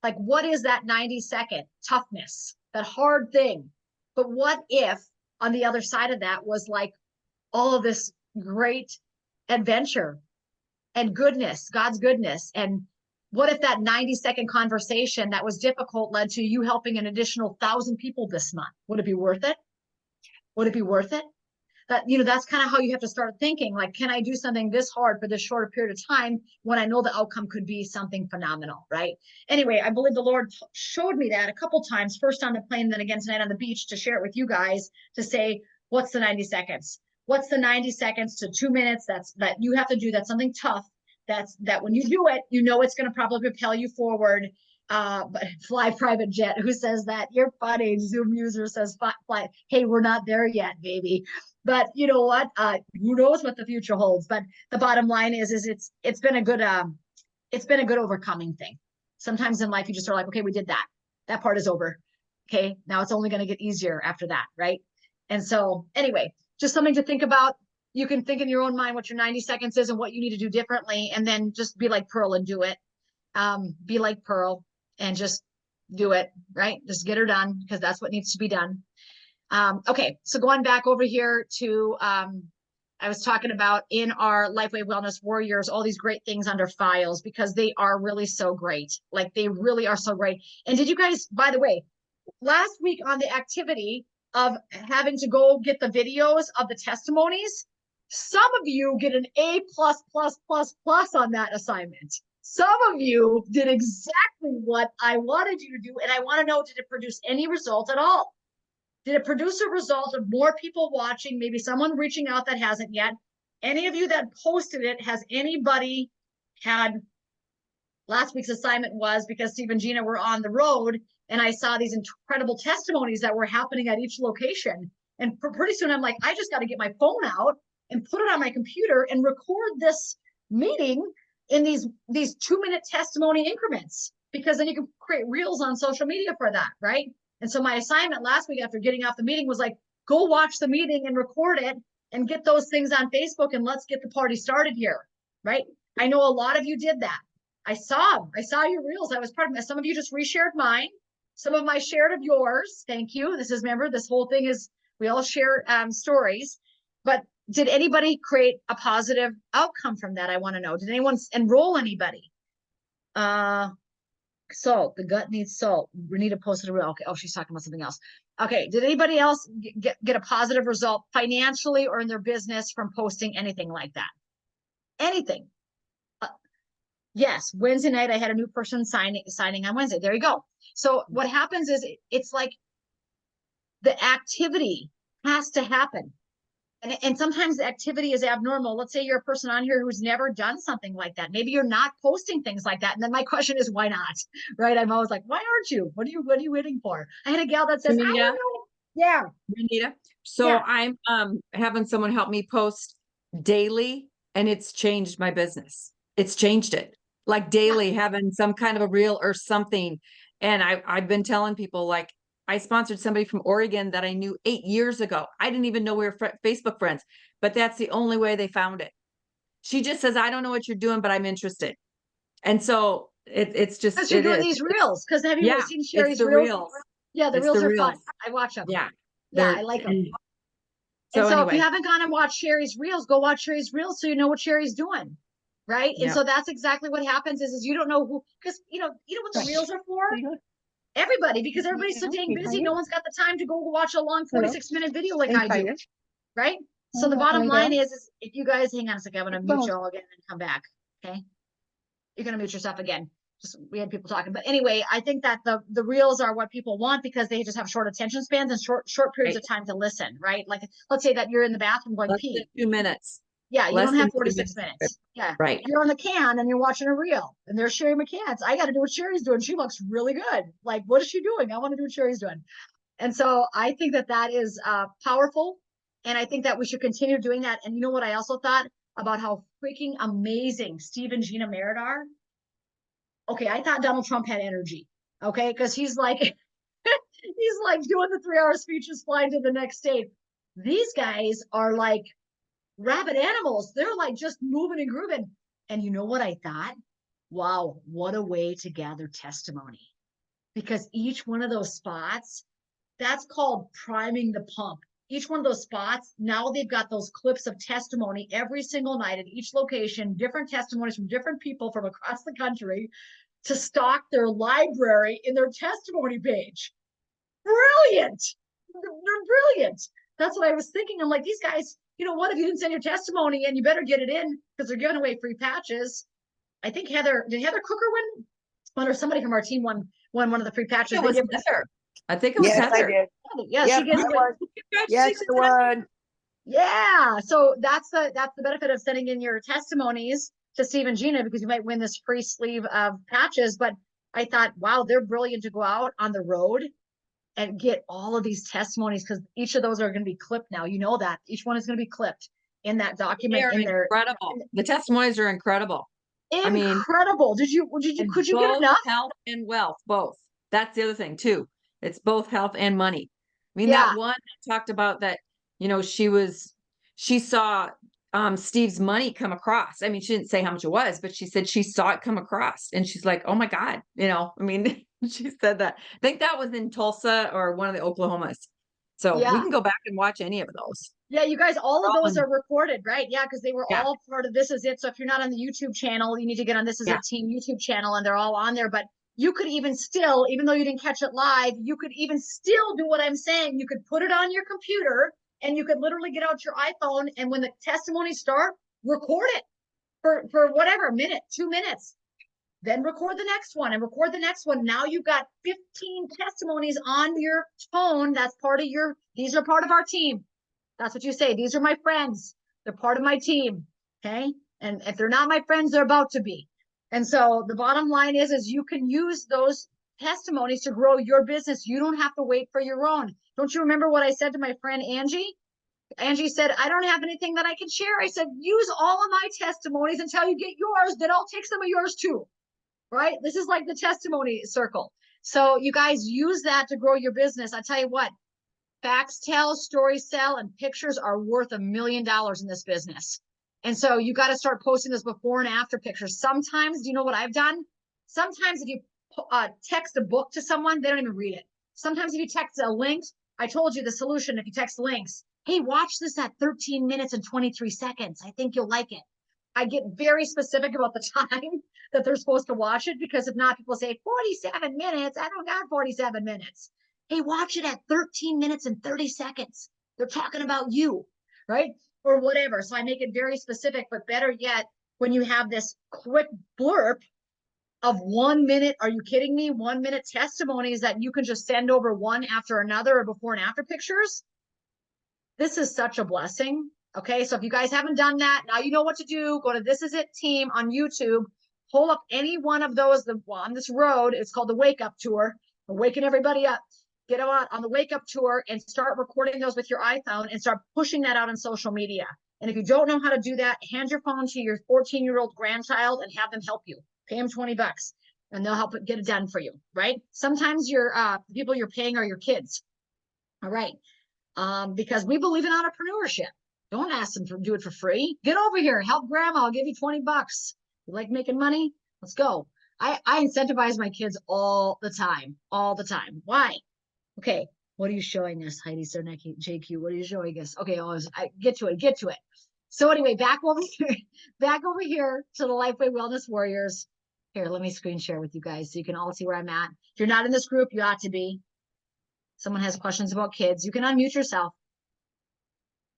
Like, what is that 90-second toughness, that hard thing? But what if on the other side of that was like all of this great adventure and goodness, God's goodness? And what if that 90-second conversation that was difficult led to you helping an additional 1,000 people this month? Would it be worth it? Would it be worth it? That, that's kind of how you have to start thinking, like, can I do something this hard for this short period of time when I know the outcome could be something phenomenal, right? Anyway, I believe the Lord showed me that a couple times, first on the plane, then again tonight on the beach, to share it with you guys, to say, what's the 90 seconds? What's the 90 seconds to 2 minutes that you have to do? That's something tough. That when you do it, it's going to probably propel you forward. but Fly Private Jet, who says that? You're funny. Zoom user says fly. Hey, we're not there yet, baby. But you know what? Who knows what the future holds? But the bottom line is it's been a good overcoming thing. Sometimes in life you just are like, okay, we did that. That part is over. Okay, now it's only going to get easier after that, right? And so anyway, just something to think about. You can think in your own mind what your 90 seconds is and what you need to do differently, and then just be like Pearl and do it. Be like Pearl and just do it, right? Just get her done, because that's what needs to be done. Okay, so going back over here to, I was talking about in our LifeWave Wellness Warriors, all these great things under files, because they are really so great. Like, they really are so great. And did you guys, by the way, last week on the activity of having to go get the videos of the testimonies, some of you get an A+++ on that assignment. Some of you did exactly what I wanted you to do. And I want to know, did it produce any result at all? Did it produce a result of more people watching? Maybe someone reaching out that hasn't yet. Any of you that posted it, has anybody had, last week's assignment was, because Steve and Gina were on the road, and I saw these incredible testimonies that were happening at each location. And pretty soon I'm like, I just got to get my phone out and put it on my computer and record this meeting in these 2-minute testimony increments, because then you can create reels on social media for that, right? And so my assignment last week after getting off the meeting was like, go watch the meeting and record it and get those things on Facebook, and let's get the party started here, right? I know a lot of you did that. I saw your reels. I was part of it. Some of you just reshared mine. Some of my shared of yours. Thank you. This is, remember, this whole thing is, we all share stories. But did anybody create a positive outcome from that? I want to know. Did anyone enroll anybody? Salt. The gut needs salt. Renita posted a reel. Okay. Oh, she's talking about something else. Okay. Did anybody else get a positive result financially or in their business from posting anything like that? Anything? Yes. Wednesday night, I had a new person signing on Wednesday. There you go. So what happens is it's like the activity has to happen. And sometimes the activity is abnormal. Let's say you're a person on here who's never done something like that. Maybe you're not posting things like that. And then my question is, why not? Right? I'm always like, why aren't you? What are you waiting for? I had a gal that says, I don't know. Yeah. Renita. So Yeah. I'm having someone help me post daily, and it's changed my business. It's changed it. Like daily, having some kind of a reel or something. And I've been telling people, like, I sponsored somebody from Oregon that I knew 8 years ago. I didn't even know we were Facebook friends, but that's the only way they found it. She just says, I don't know what you're doing, but I'm interested. And so it's just, Because you're doing these reels. Because have you seen Sherry's the reels? Yeah, the It's reels the are fun. reels. I watch them. Yeah. Yeah, I like them. So And so if anyway, you haven't gone and watched Sherry's reels, go watch Sherry's reels so you know what Sherry's doing. Right. And Yeah. so that's exactly what happens is you don't know who, because you know what the reels are for? Everybody, because everybody's so dang busy. No one's got the time to go watch a long 46-minute video like I do. Right. So the bottom line is if you guys, hang on a second, I'm going to mute you all again and come back. Okay. You're going to mute yourself again. Just, we had people talking, but anyway, I think that the reels are what people want, because they just have short attention spans and short periods of time to listen, right? Like, let's say that you're in the bathroom going less pee. than 2 minutes. Yeah, you less don't have than 2 46 minutes. Yeah. Right. You're on the can and you're watching a reel and there's Sherry McCants. I got to do what Sherry's doing. She looks really good. Like, what is she doing? I want to do what Sherry's doing. And so I think that is powerful. And I think that we should continue doing that. And you know what I also thought about how freaking amazing Steve and Gina Merritt are? Okay, I thought Donald Trump had energy. Okay, because he's like, he's like doing the 3-hour speeches, flying to the next state. These guys are like rabid animals. They're like just moving and grooving. And you know what I thought? Wow, what a way to gather testimony. Because each one of those spots, that's called priming the pump. Each one of those spots, now they've got those clips of testimony every single night at each location, different testimonies from different people from across the country to stock their library in their testimony page. Brilliant. They're brilliant. That's what I was thinking. I'm like, these guys, you know what? If you didn't send your testimony in, you better get it in, because they're giving away free patches. I think did Heather Cooker win? One, or somebody from our team won one of the free patches. It was Heather. I think it was Yes, I Heather. did. Yeah, Yep, she gives I away. won. Yes, I won. Yeah, so that's the benefit of sending in your testimonies to Steve and Gina, because you might win this free sleeve of patches. But I thought, wow, they're brilliant to go out on the road and get all of these testimonies, because each of those are going to be clipped now. You know that each one is going to be clipped in that They document are in there. incredible. The testimonies are incredible. I mean, Incredible. and Could you get both enough? health and wealth, both. That's the other thing too. It's both health and money. I mean, Yeah. that one talked about that, you know, she saw Steve's money come across. I mean, she didn't say how much it was, but she said she saw it come across and she's like, oh my God, you know, I mean, she said that. I think that was in Tulsa or one of the Oklahomas. So we Yeah. can go back and watch any of those. Yeah, you guys, all of All those in- are recorded, right? Yeah, because they were Yeah. all part of This Is It. So if you're not on the YouTube channel, you need to get on This Is Yeah. It Team YouTube channel, and they're all on there. But you could even still, even though you didn't catch it live, you could even still do what I'm saying. You could put it on your computer and you could literally get out your iPhone, and when the testimonies start, record it for whatever, a minute, 2 minutes. Then record the next one and record the next one. Now you've got 15 testimonies on your phone. That's part of these are part of our team. That's what you say. These are my friends. They're part of my team. Okay. And if they're not my friends, they're about to be. And so the bottom line is you can use those testimonies to grow your business. You don't have to wait for your own. Don't you remember what I said to my friend Angie? Angie said, I don't have anything that I can share. I said, use all of my testimonies until you get yours. Then I'll take some of yours too. Right? This is like the testimony circle. So you guys use that to grow your business. I tell you what, facts tell, stories sell, and pictures are worth $1 million in this business. And so you got to start posting those before and after pictures. Sometimes, do you know what I've done? Sometimes if you text a book to someone, they don't even read it. Sometimes if you text a link, I told you the solution. If you text links, hey, watch this at 13 minutes and 23 seconds. I think you'll like it. I get very specific about the time that they're supposed to watch it, because if not, people say 47 minutes. I don't got 47 minutes. Hey, watch it at 13 minutes and 30 seconds. They're talking about you, right? Or whatever. So I make it very specific, but better yet, when you have this quick blurb of 1 minute, are you kidding me? 1 minute testimonies that you can just send over one after another, or before and after pictures. This is such a blessing. Okay. So if you guys haven't done that, now you know what to do. Go to This Is It Team on YouTube, pull up any one of those on this road. It's called the Wake Up Tour. We're waking everybody up. Get on the Wake Up Tour and start recording those with your iPhone and start pushing that out on social media. And if you don't know how to do that, hand your phone to your 14-year-old grandchild and have them help you. Pay them $20 and they'll help get it done for you, right? Sometimes your people you're paying are your kids. All right. Because we believe in entrepreneurship. Don't ask them to do it for free. Get over here, help grandma. I'll give you $20. You like making money? Let's go. I incentivize my kids all the time. Why? Okay, what are you showing us, Heidi Cernecki, JQ? What are you showing us? Okay, I get to it. So anyway, back over here to the LifeWave Wellness Warriors. Here, let me screen share with you guys so you can all see where I'm at. If you're not in this group, you ought to be. Someone has questions about kids, you can unmute yourself.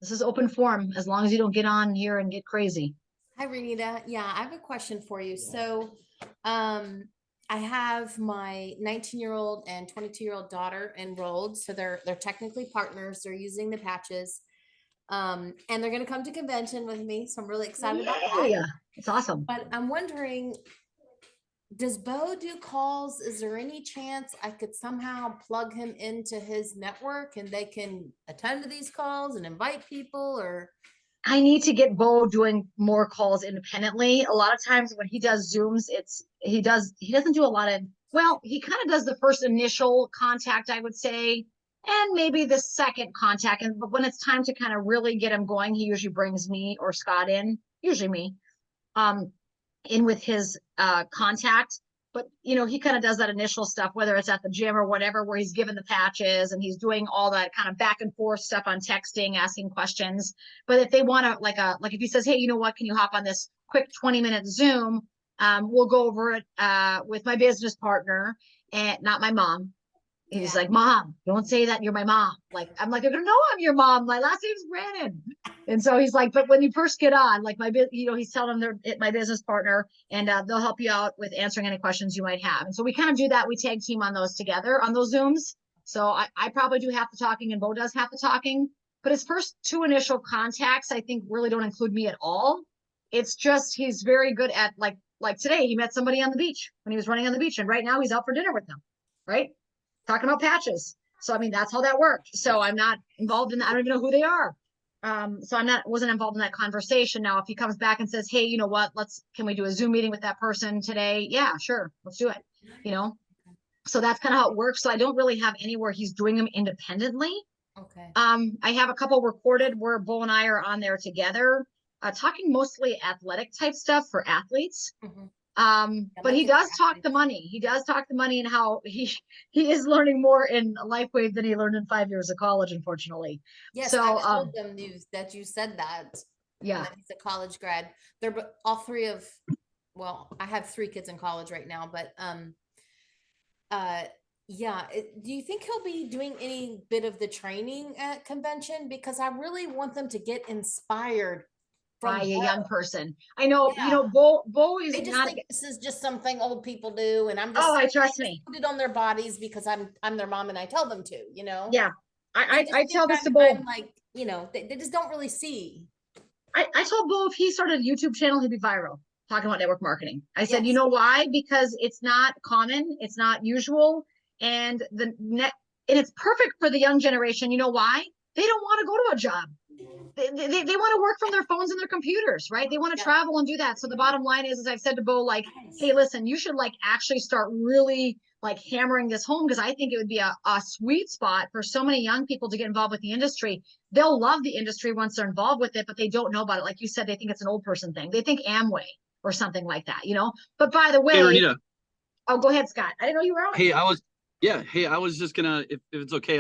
This is open forum, as long as you don't get on here and get crazy. Hi, Renita. Yeah, I have a question for you. So, I have my 19-year-old and 22-year-old daughter enrolled. So they're technically partners. They're using the patches. And they're going to come to convention with me. So I'm really excited about that. Yeah, it's awesome. But I'm wondering, does Bo do calls? Is there any chance I could somehow plug him into his network and they can attend to these calls and invite people? Or I need to get Bo doing more calls independently. A lot of times when he does Zooms, he doesn't do a lot of, well, he kind of does the first initial contact, I would say, and maybe the second contact. But when it's time to kind of really get him going, he usually brings me or Scott in, usually me, in with his contact. But he kind of does that initial stuff, whether it's at the gym or whatever, where he's given the patches and he's doing all that kind of back and forth stuff on texting, asking questions. But if they want to, like if he says, hey, you know what, can you hop on this quick 20-minute Zoom? We'll go over it with my business partner and not my mom. He's like, Mom, don't say that you're my mom. Like, I'm like, I don't know I'm your mom. My last name's Brandon. And so he's like, but when you first get on, like he's telling them they're my business partner and they'll help you out with answering any questions you might have. And so we kind of do that. We tag team on those together on those Zooms. So I probably do half the talking and Bo does half the talking, but his first two initial contacts, I think really don't include me at all. It's just, he's very good at like like today, he met somebody on the beach when he was running on the beach. And right now he's out for dinner with them, right? Talking about patches. So, I mean, that's how that worked. So I'm not involved in that. I don't even know who they are. So wasn't involved in that conversation. Now, if he comes back and says, hey, you know what, can we do a Zoom meeting with that person today? Yeah, sure. Let's do it. You know? So that's kind of how it works. So I don't really have anywhere he's doing them independently. Okay. I have a couple recorded where Bo and I are on there together, talking mostly athletic type stuff for athletes. Mhm. But my he kids are does talk the athletes. money. He does talk the money and how he is learning more in LifeWave than he learned in 5 years of college, unfortunately. Yes, So, I told them that you said that. yeah, That he's a college grad. They're all three of, well, I have 3 kids in college right now, but yeah. Do you think he'll be doing any bit of the training at convention? Because I really want them to get inspired from by a Bo. young person. I know, Yeah. Bo is They just not. think this is just something old people do, and I'm Oh, just I trust me. put it on their bodies because I'm their mom and I tell them to, you know. Yeah, They I just I think tell this to Bo. I'm like, you know, they just don't really see. I told Bo if he started a YouTube channel, he'd be viral talking about network marketing. I said, you Yes. know why? Because it's not common, it's not usual, and and it's perfect for the young generation. You know why? They don't want to go to a job. They want to work from their phones and their computers, right? They want to Yeah. travel and do that. So the bottom line is, as I've said to Bo, like, Yes. hey, listen, you should like actually start really like hammering this home, because I think it would be a sweet spot for so many young people to get involved with the industry. They'll love the industry once they're involved with it, but they don't know about it. Like you said, they think it's an old person thing. They think Amway or something like that, you know? But by the way, Hey, Renita. Oh, go ahead, Scott. I didn't know you were on. Hey, I was just gonna, if it's okay,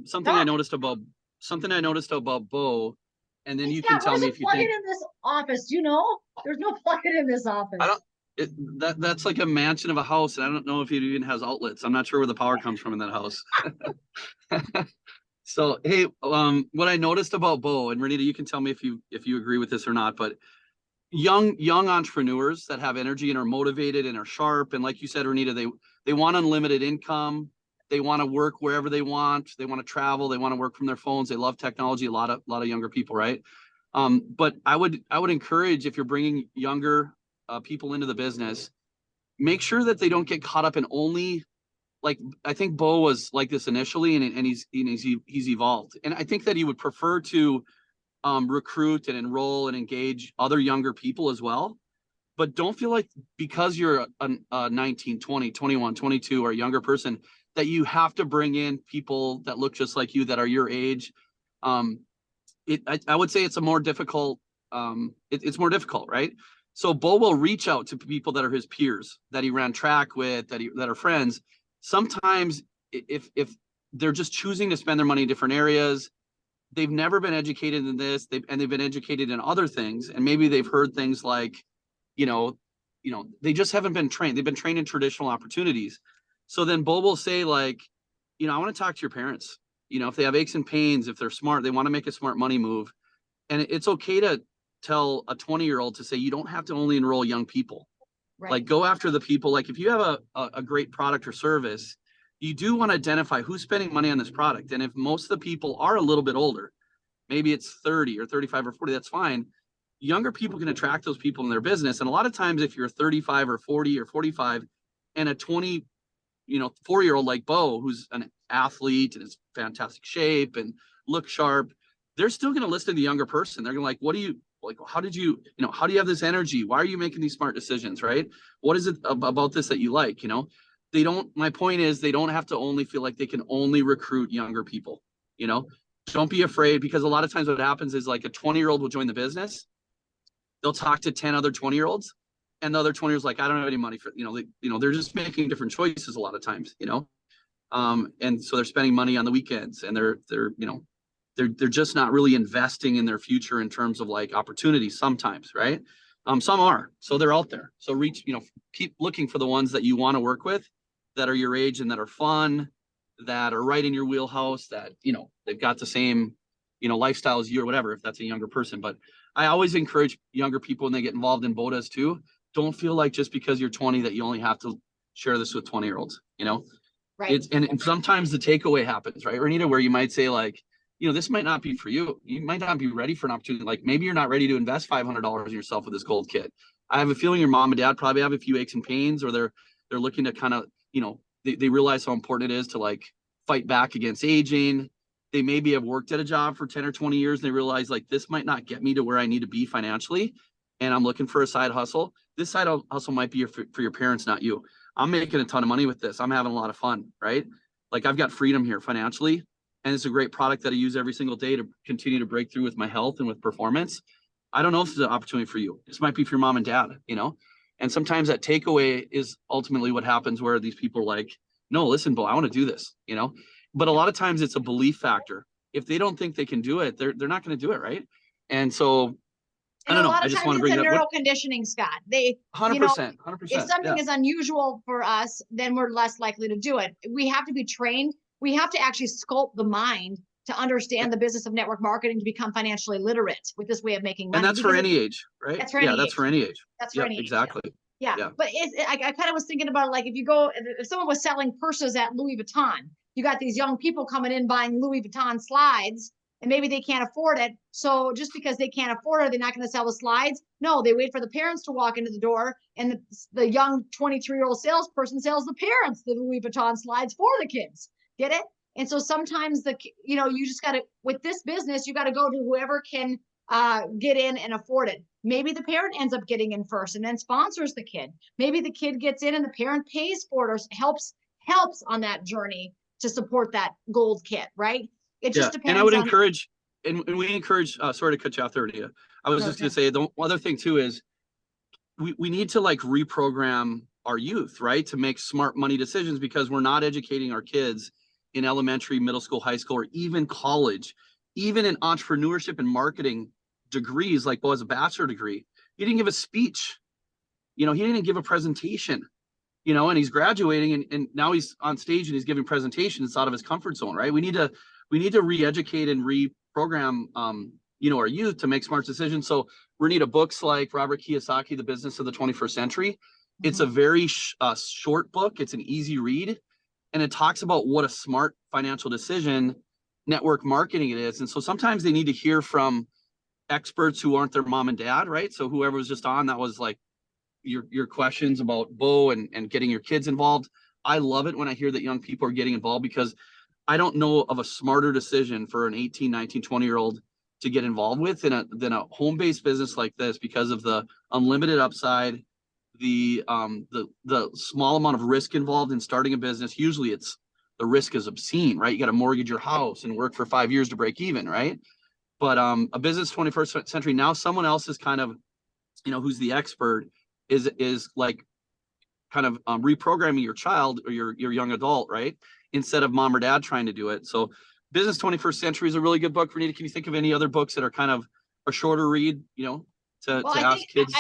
something I noticed about Bo, and then Hey, you Scott, can tell what me is if a you plug-in think, in this office? Do you know? There's no plug-in in this office. I don't, that's like a mansion of a house, and I don't know if it even has outlets. I'm not sure where the power comes from in that house. So, hey, what I noticed about Bo, and Renita, you can tell me if you agree with this or not, but young entrepreneurs that have energy and are motivated and are sharp, and like you said, Renita, they want unlimited income. They want to work wherever they want. They want to travel. They want to work from their phones. They love technology. A lot of younger people, right? But I would encourage, if you're bringing younger people into the business, make sure that they don't get caught up in only, like, I think Bo was like this initially, and he's evolved, and I think that he would prefer to recruit and enroll and engage other younger people as well. But don't feel like because you're a 19, 20, 21, 22 or a younger person that you have to bring in people that look just like you, that are your age. I would say it's a more difficult, it's more difficult, right? So Bo will reach out to people that are his peers, that he ran track with, that are friends. Sometimes if they're just choosing to spend their money in different areas, they've never been educated in this, they've been educated in other things, and maybe they've heard things like, you know, they just haven't been trained. They've been trained in traditional opportunities. So then Bo will say, like, I want to talk to your parents. If they have aches and pains, if they're smart, they want to make a smart money move. And it's okay to tell a 20-year-old to say, you don't have to only enroll young people. Right. Like, go after the people. Like, if you have a great product or service, you do want to identify who's spending money on this product. And if most of the people are a little bit older, maybe it's 30 or 35 or 40, that's fine. Younger people can attract those people in their business. And a lot of times, if you're 35 or 40 or 45 and a 4-year-old like Bo, who's an athlete and is fantastic shape and look sharp, they're still going to listen to the younger person. They're going to like, what do you like? How do you have this energy? Why are you making these smart decisions? Right? What is it about this that you like? My point is, they don't have to only feel like they can only recruit younger people. Don't be afraid, because a lot of times what happens is, like, a 20-year-old will join the business. They'll talk to 10 other 20-year-olds, and the other 20-year-olds like, I don't have any money for, they're just making different choices a lot of times, and so they're spending money on the weekends, and they're just not really investing in their future in terms of like opportunities sometimes, right? Some are, so they're out there. So keep looking for the ones that you want to work with, that are your age and that are fun, that are right in your wheelhouse, that, they've got the same, lifestyle as you or whatever, if that's a younger person. But I always encourage younger people when they get involved in bodas too, don't feel like just because you're 20 that you only have to share this with 20-year-olds, Right. And sometimes the takeaway happens, right, Renita, where you might say, like, this might not be for you. You might not be ready for an opportunity. Like, maybe you're not ready to invest $500 in yourself with this gold kit. I have a feeling your mom and dad probably have a few aches and pains, or they're looking to kind of, they realize how important it is to like fight back against aging. They maybe have worked at a job for 10 or 20 years and they realize like this might not get me to where I need to be financially. And I'm looking for a side hustle. This side hustle might be for your parents, not you. I'm making a ton of money with this. I'm having a lot of fun, right? Like I've got freedom here financially. And it's a great product that I use every single day to continue to break through with my health and with performance. I don't know if it's an opportunity for you. This might be for your mom and dad, And sometimes that takeaway is ultimately what happens where these people are like, no, listen, Bo, I want to do this, But a lot of times it's a belief factor. If they don't think they can do it, they're not going to do it, right? And so I don't know. I just want to bring it it up. up. Neuroconditioning, Scott. They 100%, 100%. if something is unusual for us, then we're less likely to do it. We have to be trained. We have to actually sculpt the mind to understand the business of network marketing, to become financially literate with this way of making money. And that's for any age, right? That's for any age. That's for any age. That's for any age. Exactly. Yeah. But I kind of was thinking about like, if someone was selling purses at Louis Vuitton, you got these young people coming in buying Louis Vuitton slides, and maybe they can't afford it. So just because they can't afford it, they're not going to sell the slides. No, they wait for the parents to walk into the door, and the young 23-year-old salesperson sells the parents the Louis Vuitton slides for the kids. Get it? And so sometimes you just got to, with this business, you got to go to whoever can get in and afford it. Maybe the parent ends up getting in first and then sponsors the kid. Maybe the kid gets in and the parent pays for it or helps on that journey to support that gold kid, right? It just depends. And I would encourage, and we encourage, sorry to cut you off there, Leah. I was just going to say, the other thing too is we need to like reprogram our youth, right? To make smart money decisions, because we're not educating our kids in elementary, middle school, high school, or even college, even in entrepreneurship and marketing degrees, like Bo has a bachelor degree. He didn't give a speech, he didn't give a presentation, and he's graduating and now he's on stage and he's giving presentations out of his comfort zone, right? We need to re-educate and reprogram, our youth to make smart decisions. So Renita, books like Robert Kiyosaki, The Business of the 21st Century, it's a very short book. It's an easy read. And it talks about what a smart financial decision network marketing it is. And so sometimes they need to hear from experts who aren't their mom and dad, right? So whoever was just on, that was like your questions about Bo and getting your kids involved. I love it when I hear that young people are getting involved, because I don't know of a smarter decision for an 18, 19, 20-year-old to get involved with than a home-based business like this, because of the unlimited upside, the small amount of risk involved in starting a business. Usually the risk is obscene, right? You got to mortgage your house and work for 5 years to break even, right? But a business 21st century, now someone else is kind of, who's the expert, is like kind of reprogramming your child or your young adult, right? Instead of mom or dad trying to do it. So Business 21st Century is a really good book. Renita, can you think of any other books that are kind of a shorter read, to ask kids?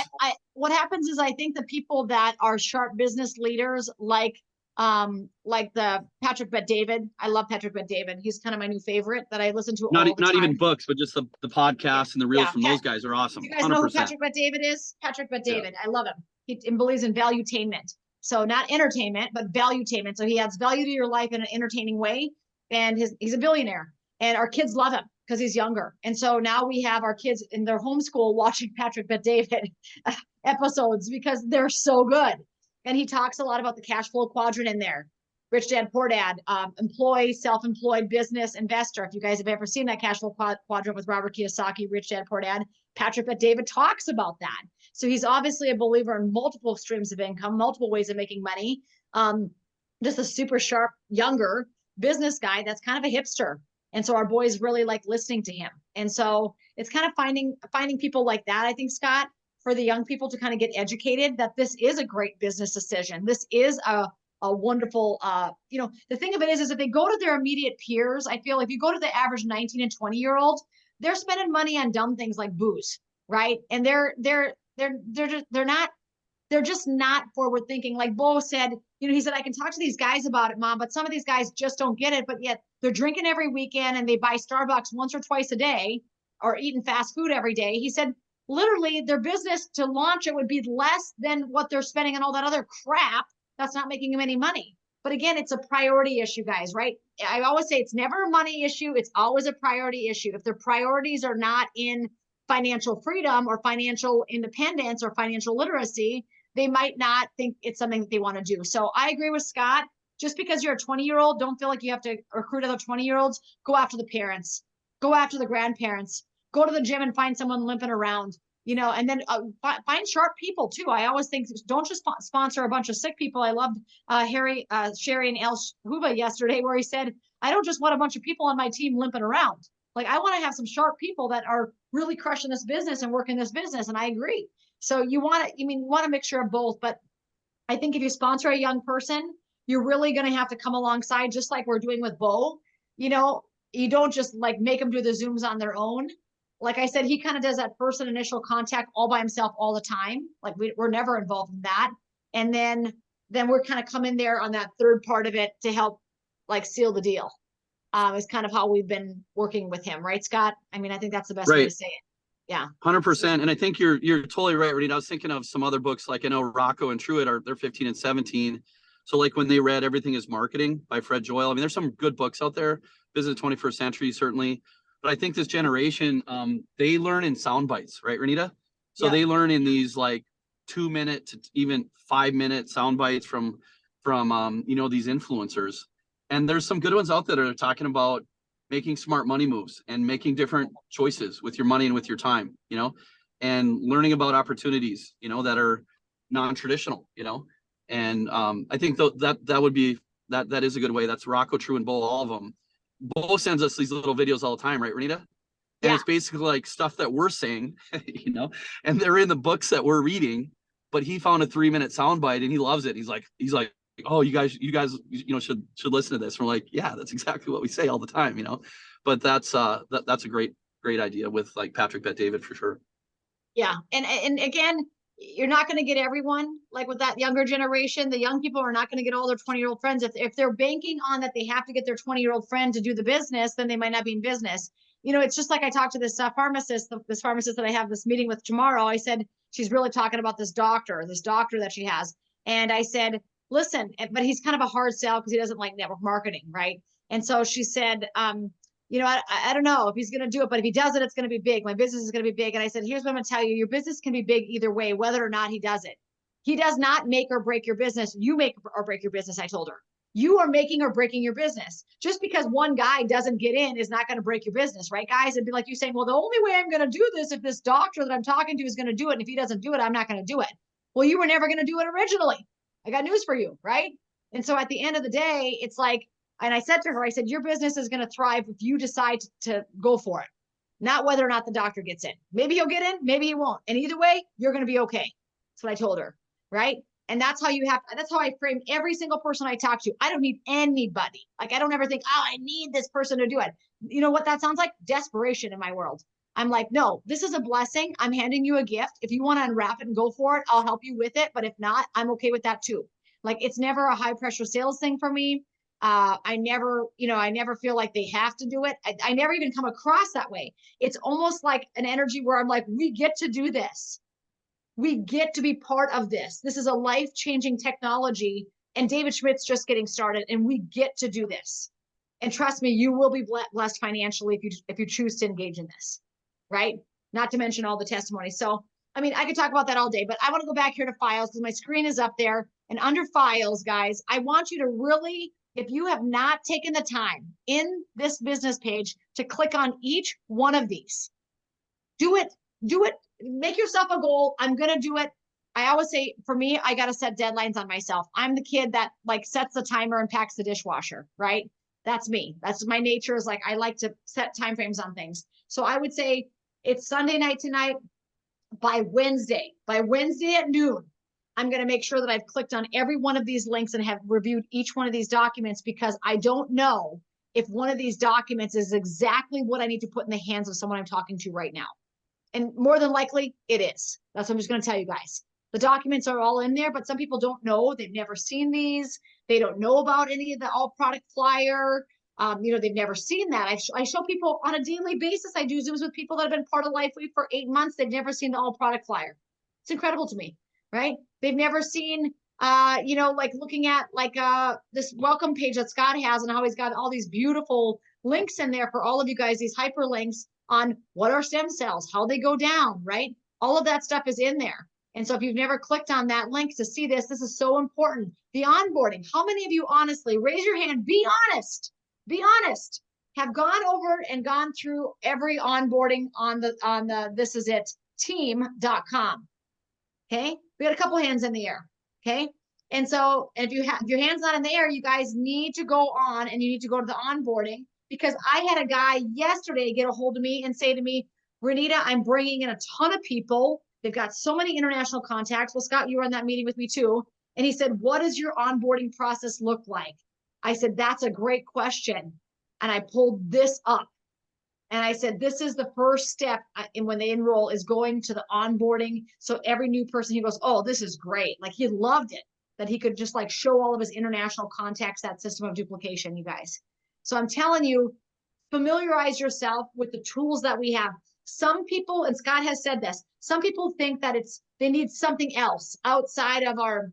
What happens is I think the people that are sharp business leaders, like the Patrick Bet-David. I love Patrick Bet-David. He's kind of my new favorite that I listen to all the time. Not even books, but just the podcasts and the reels from those guys are awesome. You guys 100%. Know who Patrick Bet-David is? Patrick Bet-David. I love him. He believes in valuetainment. So not entertainment, but valuetainment. So he adds value to your life in an entertaining way. And he's a billionaire. And our kids love him because he's younger. And so now we have our kids in their homeschool watching Patrick Bet-David episodes because they're so good. And he talks a lot about the cash flow quadrant in there. Rich Dad, Poor Dad, employee, self-employed, business, investor. If you guys have ever seen that cash flow quadrant with Robert Kiyosaki, Rich Dad, Poor Dad, Patrick Bet-David talks about that. So he's obviously a believer in multiple streams of income, multiple ways of making money. Just a super sharp, younger business guy that's kind of a hipster. And so our boys really like listening to him. And so it's kind of finding people like that, I think, Scott, for the young people to kind of get educated that this is a great business decision. This is a wonderful, the thing of it is if they go to their immediate peers, I feel if you go to the average 19 and 20-year-old, they're spending money on dumb things like booze, right? And they're just not forward thinking. Like Bo said, he said, I can talk to these guys about it, Mom, but some of these guys just don't get it. But yet they're drinking every weekend and they buy Starbucks once or twice a day or eating fast food every day. He said, literally their business to launch it would be less than what they're spending on all that other crap that's not making them any money. But again, it's a priority issue, guys, right? I always say it's never a money issue. It's always a priority issue. If their priorities are not in financial freedom or financial independence or financial literacy, they might not think it's something that they want to do. So I agree with Scott. Just because you're a 20-year-old, don't feel like you have to recruit other 20-year-olds. Go after the parents, go after the grandparents, go to the gym and find someone limping around, you know, and then find sharp people too. I always think, don't just sponsor a bunch of sick people. I loved Sherry and El Huba yesterday, where he said, I don't just want a bunch of people on my team limping around. Like, I want to have some sharp people that are really crushing this business and working this business. And I agree. So you want a mixture of both. But I think if you sponsor a young person, you're really going to have to come alongside, just like we're doing with Bo. You know, you don't just like make them do the Zooms on their own. Like I said, he kind of does that first and initial contact all by himself all the time. Like we're never involved in that. And then we're kind of coming there on that third part of it to help like seal the deal. Is kind of how we've been working with him, right, Scott? I mean, I think that's the best way to say it. Yeah. 100%. And I think you're totally right, Renita. I was thinking of some other books, like I know Rocco and Truett they're 15 and 17. So like when they read Everything is Marketing by Fred Joyle, I mean, there's some good books out there, Business 21st Century, certainly. But I think this generation, they learn in sound bites, right, Renita? So they learn in these like 2-minute to even 5-minute sound bites from you know, these influencers. And there's some good ones out there that are talking about making smart money moves and making different choices with your money and with your time, you know, and learning about opportunities, you know, that are non-traditional, you know. And I think that would be, that is a good way. That's Rocco, True, and Bo, all of them. Bo sends us these little videos all the time, right, Renita? And it's basically like stuff that we're saying, you know, and they're in the books that we're reading, but he found a 3-minute soundbite and he loves it. He's like, oh, you guys, you know, should listen to this. And we're like, yeah, that's exactly what we say all the time, you know. But that's a great idea with like Patrick Bet-David for sure. Yeah, and again, you're not going to get everyone like with that younger generation. The young people are not going to get all their 20-year-old friends. If they're banking on that they have to get their 20-year-old friend to do the business, then they might not be in business. You know, it's just like I talked to this pharmacist that I have this meeting with tomorrow. I said, she's really talking about this doctor that she has. And I said, listen, but he's kind of a hard sell because he doesn't like network marketing, right? And so she said, you know, I don't know if he's going to do it, but if he does it, it's going to be big. My business is going to be big. And I said, here's what I'm going to tell you. Your business can be big either way, whether or not he does it. He does not make or break your business. You make or break your business, I told her. You are making or breaking your business. Just because one guy doesn't get in is not going to break your business, right, guys? It'd be like you saying, well, the only way I'm going to do this if this doctor that I'm talking to is going to do it. And if he doesn't do it, I'm not going to do it. Well, you were never going to do it originally. I got news for you, right? And so at the end of the day, it's like, and I said to her, I said, your business is going to thrive if you decide to go for it, not whether or not the doctor gets in. Maybe he'll get in, maybe he won't. And either way, you're going to be okay. That's what I told her, right? And that's how that's how I frame every single person I talk to. I don't need anybody. Like, I don't ever think, oh, I need this person to do it. You know what that sounds like? Desperation in my world. I'm like, no, this is a blessing. I'm handing you a gift. If you want to unwrap it and go for it, I'll help you with it. But if not, I'm okay with that too. Like, it's never a high pressure sales thing for me. I never feel like they have to do it. I never even come across that way. It's almost like an energy where I'm like, we get to do this. We get to be part of this. This is a life-changing technology, and David Schmidt's just getting started, and we get to do this. And trust me, you will be blessed financially if you choose to engage in this, right? Not to mention all the testimonies. So, I mean, I could talk about that all day, but I want to go back here to files because my screen is up there. And under files, guys, I want you to really, if you have not taken the time in this business page to click on each one of these, do it, make yourself a goal. I'm going to do it. I always say, for me, I got to set deadlines on myself. I'm the kid that like sets the timer and packs the dishwasher, right? That's me. That's my nature, is like, I like to set timeframes on things. So I would say it's Sunday night tonight. By Wednesday at noon, I'm going to make sure that I've clicked on every one of these links and have reviewed each one of these documents, because I don't know if one of these documents is exactly what I need to put in the hands of someone I'm talking to right now. And more than likely it is. That's what I'm just going to tell you guys. The documents are all in there, but some people don't know. They've never seen these. They don't know about any of the all product flyer. You know, they've never seen that. I show people on a daily basis. I do Zooms with people that have been part of LifeWave for 8 months. They've never seen the all product flyer. It's incredible to me, right? They've never seen, you know, like looking at like this welcome page that Scott has and how he's got all these beautiful links in there for all of you guys, these hyperlinks on what are stem cells, how they go down, right? All of that stuff is in there. And so if you've never clicked on that link to see this, this is so important. The onboarding. How many of you honestly, raise your hand, be honest, have gone over and gone through every onboarding on the this is it team.com. Okay. We got a couple hands in the air. Okay. And so if you have your hands not in the air, you guys need to go on and you need to go to the onboarding, because I had a guy yesterday get a hold of me and say to me, Renita, I'm bringing in a ton of people. They've got so many international contacts. Well, Scott, you were in that meeting with me too. And he said, what does your onboarding process look like? I said, that's a great question. And I pulled this up. And I said, this is the first step in when they enroll is going to the onboarding. So every new person, he goes, oh, this is great. Like he loved it, that he could just like show all of his international contacts, that system of duplication, you guys. So I'm telling you, familiarize yourself with the tools that we have. Some people, and Scott has said this, some people think that they need something else outside of our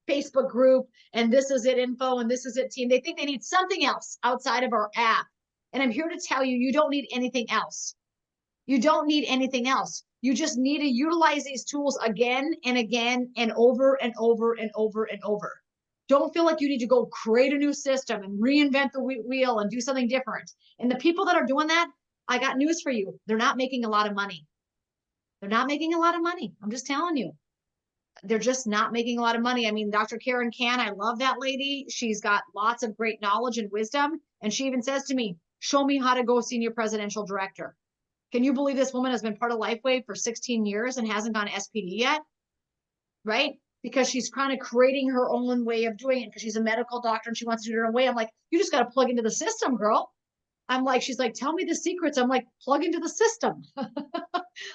Facebook group and this is it info and this is it team. They think they need something else outside of our app. And I'm here to tell you, you don't need anything else. You don't need anything else. You just need to utilize these tools again and again and over and over and over and over. Don't feel like you need to go create a new system and reinvent the wheel and do something different. And the people that are doing that, I got news for you. They're not making a lot of money. They're not making a lot of money. I'm just telling you. They're just not making a lot of money. I mean, Dr. Karen Can, I love that lady. She's got lots of great knowledge and wisdom. And she even says to me, show me how to go senior presidential director. Can you believe this woman has been part of LifeWave for 16 years and hasn't gone SPD yet? Right? Because she's kind of creating her own way of doing it because she's a medical doctor and she wants to do it her own way. I'm like, you just got to plug into the system, girl. I'm like, she's like, tell me the secrets. I'm like, plug into the system.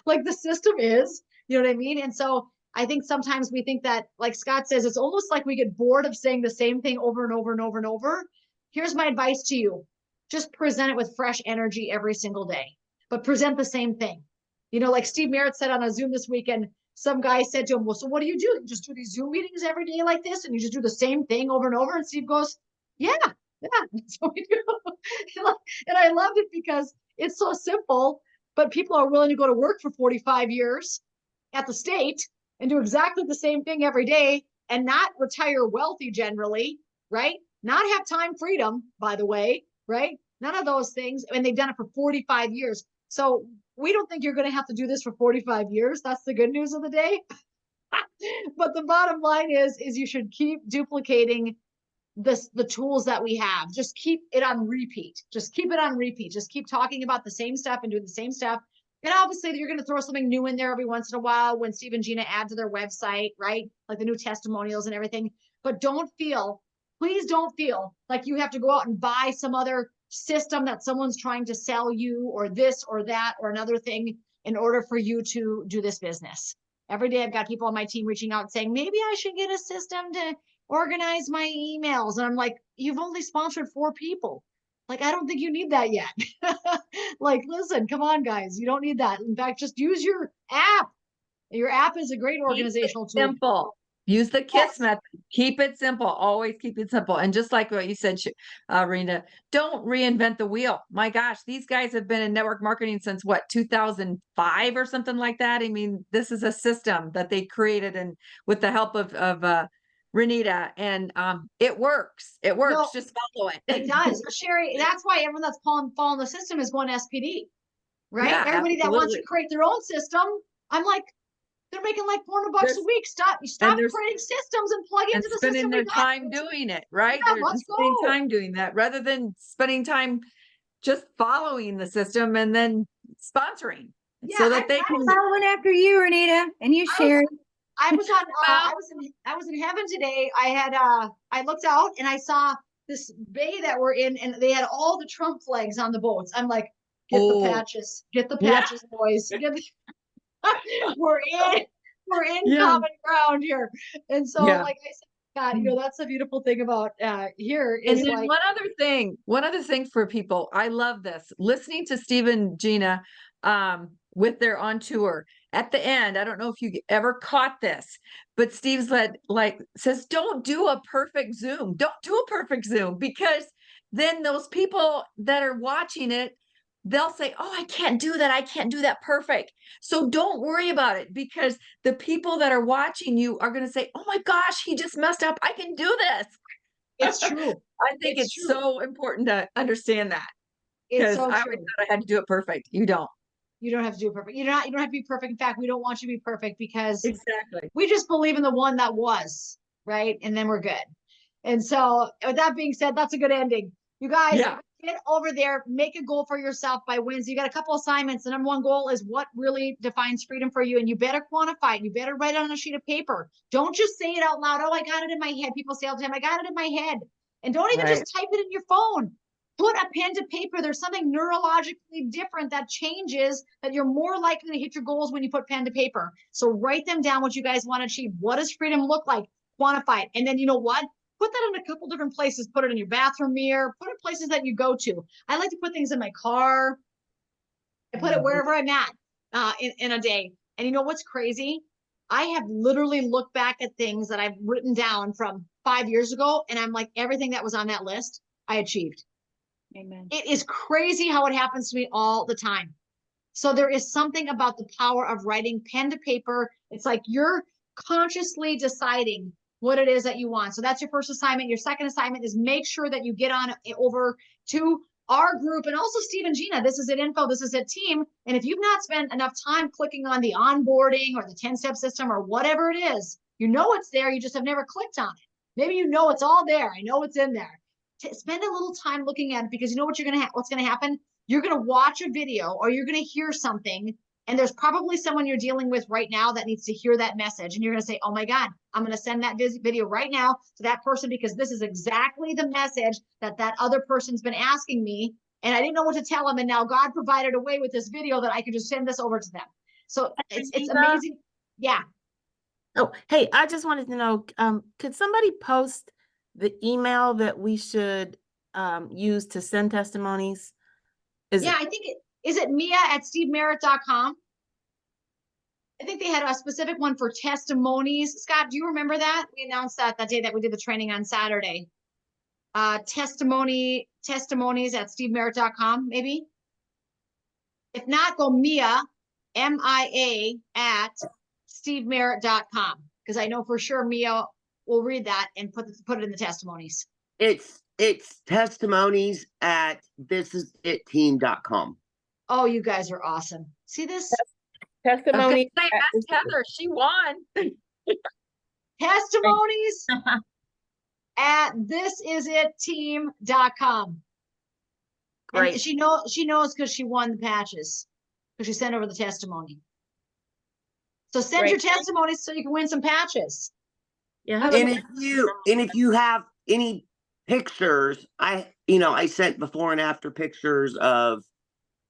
Like the system is, you know what I mean? And so I think sometimes we think that, like Scott says, it's almost like we get bored of saying the same thing over and over and over and over. Here's my advice to you. Just present it with fresh energy every single day, but present the same thing. You know, like Steve Merritt said on a Zoom this weekend, some guy said to him, well, so what do? You just do these Zoom meetings every day like this and you just do the same thing over and over? And Steve goes, yeah, that's what we do. And I loved it because it's so simple, but people are willing to go to work for 45 years at the state and do exactly the same thing every day and not retire wealthy generally, right? Not have time freedom, by the way, right? None of those things. And they've done it for 45 years. So we don't think you're going to have to do this for 45 years. That's the good news of the day. But the bottom line is you should keep duplicating the tools that we have. Just keep it on repeat. Just keep it on repeat. Just keep talking about the same stuff and doing the same stuff. And obviously you're going to throw something new in there every once in a while when Steve and Gina add to their website, right? Like the new testimonials and everything. But please don't feel like you have to go out and buy some other system that someone's trying to sell you or this or that or another thing in order for you to do this business. Every day I've got people on my team reaching out saying, maybe I should get a system to organize my emails. And I'm like, you've only sponsored 4 people. Like, I don't think you need that yet. Like, listen, come on, guys. You don't need that. In fact, just use your app. Your app is a great organizational tool. Simple. Use the KISS method. Keep it simple. Always keep it simple. And just like what you said, Rena, don't reinvent the wheel. My gosh, these guys have been in network marketing since what, 2005 or something like that. I mean, this is a system that they created and with the help of Renita, and it works. It works. No, just follow it. It does. Sherry, that's why everyone that's following the system is going SPD, right? Yeah, Everybody that wants to absolutely. create their own system, I'm like, they're making like $400 a week. Stop creating systems and plug into the spending system. their time doing it, right? Yeah, They're let's spending go. time doing that rather than spending time just following the system and then sponsoring Yeah, so that they can. Following after you, Renita, and you share. I was on. I was in heaven today. I looked out and I saw this bay that we're in, and they had all the Trump flags on the boats. I'm like, get the patches, boys. We're in common ground here. And so, like I said, God, you know, that's the beautiful thing about here is And then like one other thing for people. I love this. Listening to Steve and Gina with their on tour. At the end, I don't know if you ever caught this, but Steve's says, don't do a perfect Zoom. Don't do a perfect Zoom, because then those people that are watching it they'll say, oh, I can't do that. I can't do that perfect. So don't worry about it, because the people that are watching you are going to say, oh my gosh, he just messed up. I can do this. It's true. I think It's it's true. so important to understand that, It's because so I always true. thought I had to do it perfect. You don't. You don't have to do it perfect. You don't have to be perfect. In fact, we don't want you to be perfect because Exactly. we just believe in the one that was, right? And then we're good. And so with that being said, that's a good ending. You guys, Yeah. get over there, make a goal for yourself by Wednesday. You got a couple assignments. The number one goal is what really defines freedom for you. And you better quantify it. You better write it on a sheet of paper. Don't just say it out loud. Oh, I got it in my head. People say all the time, I got it in my head. And don't even just type it in your phone. Put a pen to paper. There's something neurologically different that changes, that you're more likely to hit your goals when you put pen to paper. So write them down, what you guys want to achieve. What does freedom look like? Quantify it. And then you know what? Put that in a couple different places. Put it in your bathroom mirror. Put it places that you go to. I like to put things in my car. I put it wherever I'm at in a day. And you know what's crazy? I have literally looked back at things that I've written down from 5 years ago, and I'm like, everything that was on that list, I achieved. Amen. It is crazy how it happens to me all the time. So there is something about the power of writing pen to paper. It's like you're consciously deciding what it is that you want. So that's your first assignment. Your second assignment is make sure that you get on over to our group, and also Steve and Gina. This is at info. This is at team. And if you've not spent enough time clicking on the onboarding or the 10-step system or whatever it is, you know it's there. You just have never clicked on it. Maybe you know it's all there. I know it's in there. Spend a little time looking at it, because you know what what's going to happen? You're going to watch a video or you're going to hear something, and there's probably someone you're dealing with right now that needs to hear that message. And you're going to say, oh my God, I'm going to send that video right now to that person, because this is exactly the message that that other person's been asking me. And I didn't know what to tell them. And now God provided a way with this video that I could just send this over to them. So it's amazing. Yeah. Oh, hey, I just wanted to know, could somebody post the email that we should use to send testimonies? Yeah, I think is it Mia@stevemerritt.com? I think they had a specific one for testimonies. Scott, do you remember that? We announced that day that we did the training on Saturday. Testimonies at stevemerritt.com, maybe. If not, go Mia, MIA at stevemerritt.com, because I know for sure Mia will read that and put it in the testimonies. It's testimonies at thisisitteam.com. Oh, you guys are awesome. See this? Testimony. That's Heather. She won. Testimonies at thisisitteam.com. Great. And she knows because she won the patches, because she sent over the testimony. So send your testimonies so you can win some patches. Yeah. And if you have any pictures, I sent before and after pictures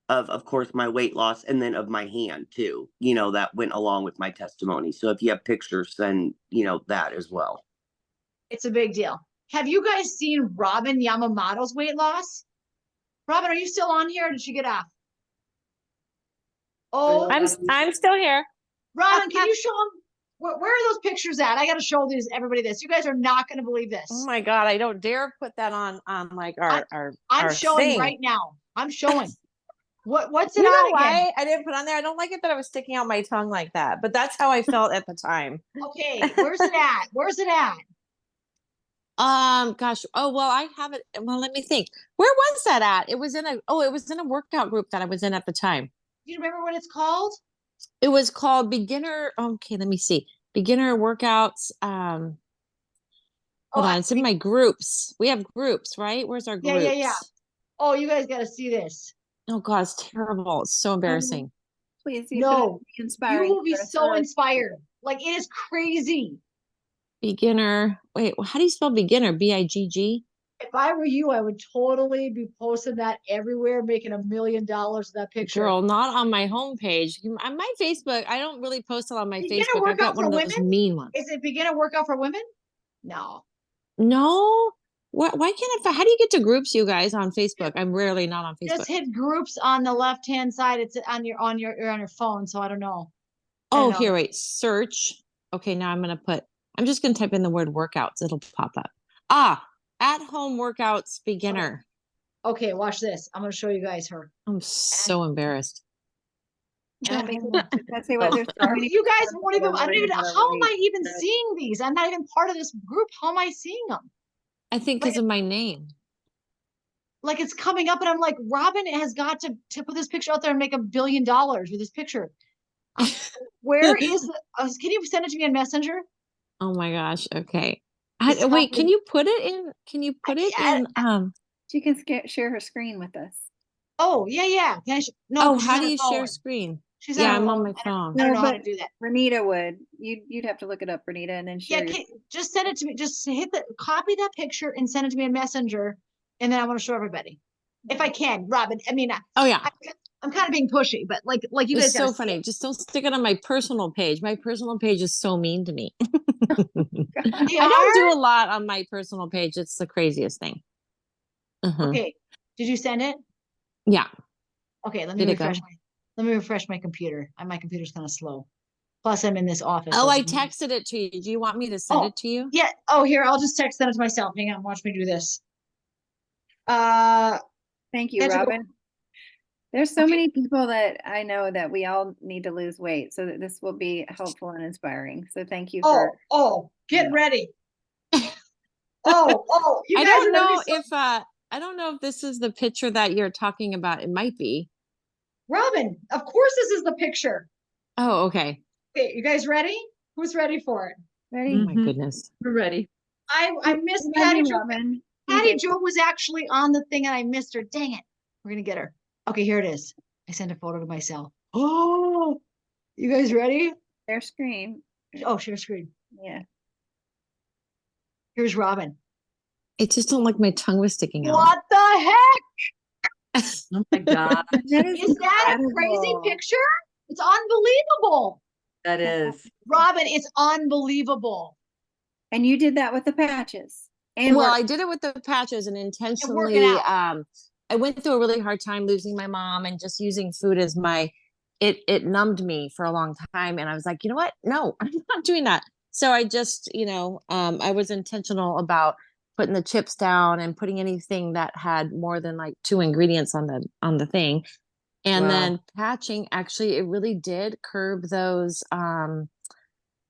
of course my weight loss, and then of my hand too, that went along with my testimony. So if you have pictures, then that as well. It's a big deal. Have you guys seen Robin Yamamoto's weight loss? Robin, are you still on here, or did she get off? Oh, I'm still here. Robin, can you show them where are those pictures at? I got to show everybody this. You guys are not going to believe this. Oh my God, I don't dare put that on like our I'm showing thing. right now. I'm showing. What's it You know on why again? I didn't put on there? I don't like it that I was sticking out my tongue like that, but that's how I felt at the time. Okay, where's it at? Where's it at? Gosh. Oh, well, I have it. Well, let me think. Where was that at? It was in a workout group that I was in at the time. Do you remember what it's called? It was called Beginner. Okay, let me see. Beginner workouts. Hold on. It's in my groups. We have groups, right? Where's our groups? Yeah. Oh, you guys got to see this. Oh God, it's terrible. It's so embarrassing. Please, No, be inspiring. you will be so inspired. Like, it is crazy. Beginner. Wait, how do you spell beginner? BIGG? If I were you, I would totally be posting that everywhere, making $1 million with that picture. Girl, not on my homepage. On my Facebook, I don't really post a lot on my Beginner Facebook. I've got workout one for of those women? mean ones. Is it beginner workout for women? No. No. Why can't how do you get to groups, you guys, on Facebook? I'm rarely not on Facebook. Just hit groups on the left-hand side. It's on your phone, so I don't know. Oh, here, wait. Search. Okay, now I'm just gonna type in the word workouts. It'll pop up. At home workouts beginner. Okay, watch this. I'm gonna show you guys her. I'm so embarrassed. Don't Okay. make me- I tell you what, there's so many You guys people won't even, that I don't are even, learning how to how am I write. even seeing these? I'm not even part of this group. How am I seeing them? I think Like, because of my name. like it's coming up and I'm like, Robin has got to put this picture out there and make $1 billion with this picture. Where is the, can you send it to me on Messenger? Oh my gosh. Okay. It's Wait, happening. can you put it in? Can you put it in? She can share her screen with us. Oh, yeah. Can I no, Oh, 'cause she's how on do her you share phone. screen? She's on Yeah, her I'm on phone. my I don't phone. know how but to do that. Renita would. You'd have to look it up, Renita, and then share Yeah, your. just send it to me. Just copy that picture and send it to me in Messenger, and then I want to show everybody if I can. Robin, I mean, Oh yeah. I'm kind of being pushy, but like you It's guys gotta so see funny. it. Just don't stick it on my personal page. My personal page is so mean to me. They I don't do are? a lot on my personal page. It's the craziest thing. Okay. Did you send it? Yeah. Okay, let me Did it go? refresh my computer. My computer's kind of slow. Plus, I'm in this office. Oh, so I it's- texted it to you. Do you want me to send Oh, it to you? yeah. Oh, here, I'll just send it to myself. Hang on, watch me do this. Thank you, That's a good- Robin. There's so Okay. many people that I know that we all need to lose weight, so that this will be helpful and inspiring. So thank you for. Get ready. You I guys don't are gonna be know so- if I don't know if this is the picture that you're talking about. It might be. Robin, of course this is the picture. Oh, okay. Okay, you guys ready? Who's ready for it? Ready? Oh my goodness. We're ready. I missed We love Patty you, Jo. Robin. Patty Jo was actually on the thing and I missed her. Dang it. We're gonna get her. Okay, here it is. I sent a photo to myself. Oh, you guys ready? Their screen. Oh, share screen. Yeah. Here's Robin. I just don't like my tongue was sticking out. What the heck? Oh my God. That Is that a crazy incredible. picture? It's unbelievable. That is. Robin, it's unbelievable. And you did that with the patches. And Well, work. I did it with the patches and working intentionally out. I went through a really hard time losing my mom and just using food as my it numbed me for a long time and I was like, you know what? No, I'm not doing that. So I just, I was intentional about putting the chips down and putting anything that had more than like 2 ingredients on the thing. And Wow. then patching actually it really did curb those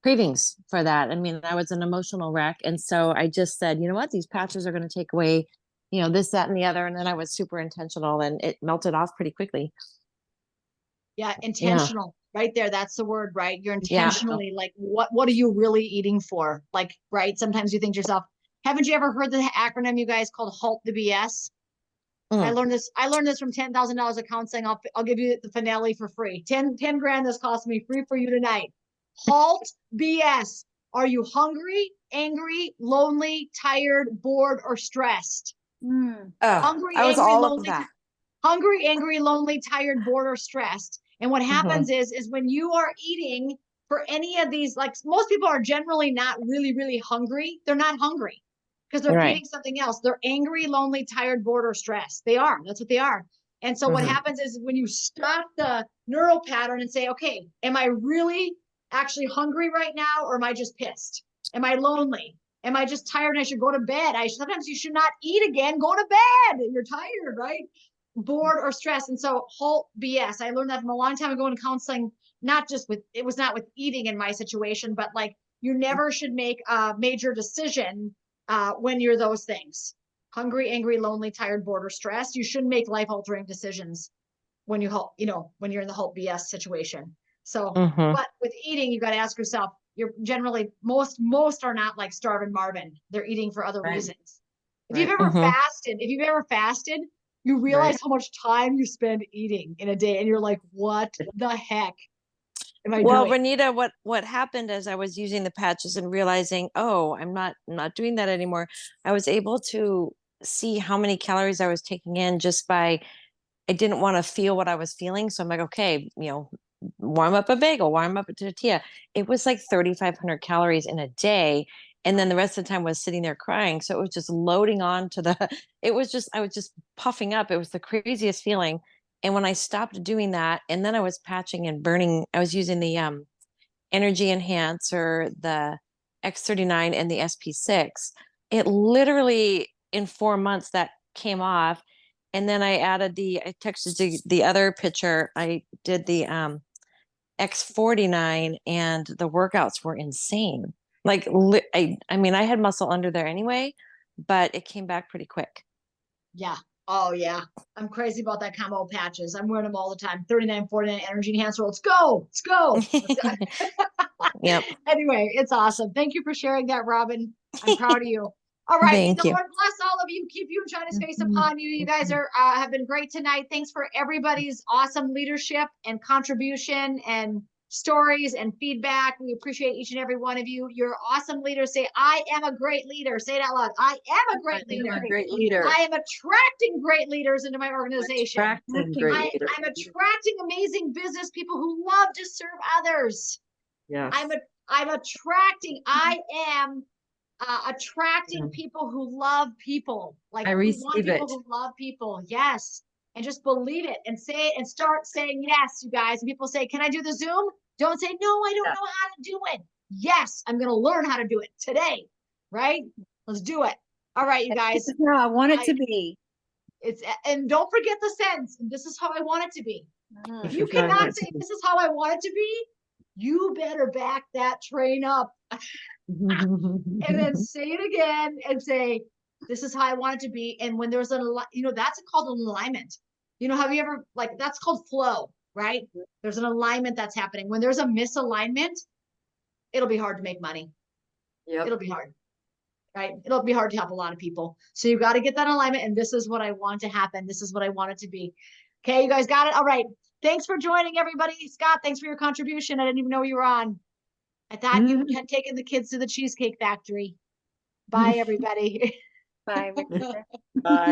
cravings for that. I mean, I was an emotional wreck. And so I just said, you know what, these patches are going to take away, this, that, and the other. And then I was super intentional and it melted off pretty quickly. Yeah, intentional. Right there. That's the word, right? You're Yeah. intentionally like, what are you really eating for? Like, right? Sometimes you think to yourself, haven't you ever heard the acronym you guys called HALT the BS? I learned this from $10,000 of counseling. I'll give you the finale for free. 10 grand this cost me free for you tonight. HALT BS. Are you hungry, angry, lonely, tired, bored, or stressed? Mm. Hungry, I was angry, all of lonely, that. hungry, angry, lonely, tired, bored, or stressed. And what happens is when you are eating for any of these, like most people are generally not really, really hungry. They're not hungry because they're Right. eating something else. They're angry, lonely, tired, bored, or stressed. They are. That's what they are. And so what happens is when you stop the neural pattern and say, okay, am I really actually hungry right now? Or am I just pissed? Am I lonely? Am I just tired and I should go to bed? Sometimes you should not eat again. Go to bed. You're tired, right? Bored or stressed. And so HALT BS. I learned that from a long time ago in counseling, it was not with eating in my situation, but like you never should make a major decision when you're those things. Hungry, angry, lonely, tired, bored, or stressed. You shouldn't make life-altering decisions when when you're in the HALT BS situation. So, but with eating, you got to ask yourself, you're generally, most are not like starving Marvin. They're eating for other Right. reasons. If Right. you've ever fasted, you realize how much time you spend eating in a day and you're like, what the heck am I Well, doing? Renita, what happened as I was using the patches and realizing, oh, I'm not doing that anymore. I was able to see how many calories I was taking in just by I didn't want to feel what I was feeling. So I'm like, okay, warm up a bagel, warm up a tortilla. It was like 3,500 calories in a day. And then the rest of the time was sitting there crying. So it was just loading on to I was just puffing up. It was the craziest feeling. And when I stopped doing that, and then I was patching and burning, I was using the energy enhancer, the X39 and the SP6. It literally in 4 months that came off. And then I texted the other picture. I did the X49 and the workouts were insane. Like I mean, I had muscle under there anyway, but it came back pretty quick. Yeah. Oh yeah. I'm crazy about that combo patches. I'm wearing them all the time. 39, 49 energy enhancer. Let's go. Let's go. Yep. Anyway, it's awesome. Thank you for sharing that, Robin. I'm proud of you. All right. May Thank the you. Lord bless all of you. Keep you in China's face upon you. You guys are have been great tonight. Thanks for everybody's awesome leadership and contribution and stories and feedback. We appreciate each and every one of you. You're awesome leaders. Say, I am a great leader. Say it out loud. I am a great leader. You're a great leader. I am attracting great leaders into my organization. Attracting great leaders. I'm attracting amazing business people who love to serve others. Yes. I'm attracting. I am attracting people who love people. Like I we want receive people it. who love people. Yes. And just believe it and say it and start saying yes, you guys. And people say, can I do the Zoom? Don't say, no, I don't know how to do it. Yes, I'm going to learn how to do it today. Right? Let's do it. All right, you guys. This is how I want it to be. And don't forget the sense. This is how I want it to be. If you This is how I want cannot it say to be. this is how I want it to be, you better back that train up and then say it again and say, this is how I want it to be. And when there's that's called an alignment. Have you ever, that's called flow, right? There's an alignment that's happening. When there's a misalignment, it'll be hard to make money. Yep. It'll be hard, right? It'll be hard to help a lot of people. So you got to get that alignment. And this is what I want to happen. This is what I want it to be. Okay, you guys got it? All right. Thanks for joining, everybody. Scott, thanks for your contribution. I didn't even know you were on. I thought you had taken the kids to the Cheesecake Factory. Bye, everybody. Bye, Victoria. Bye.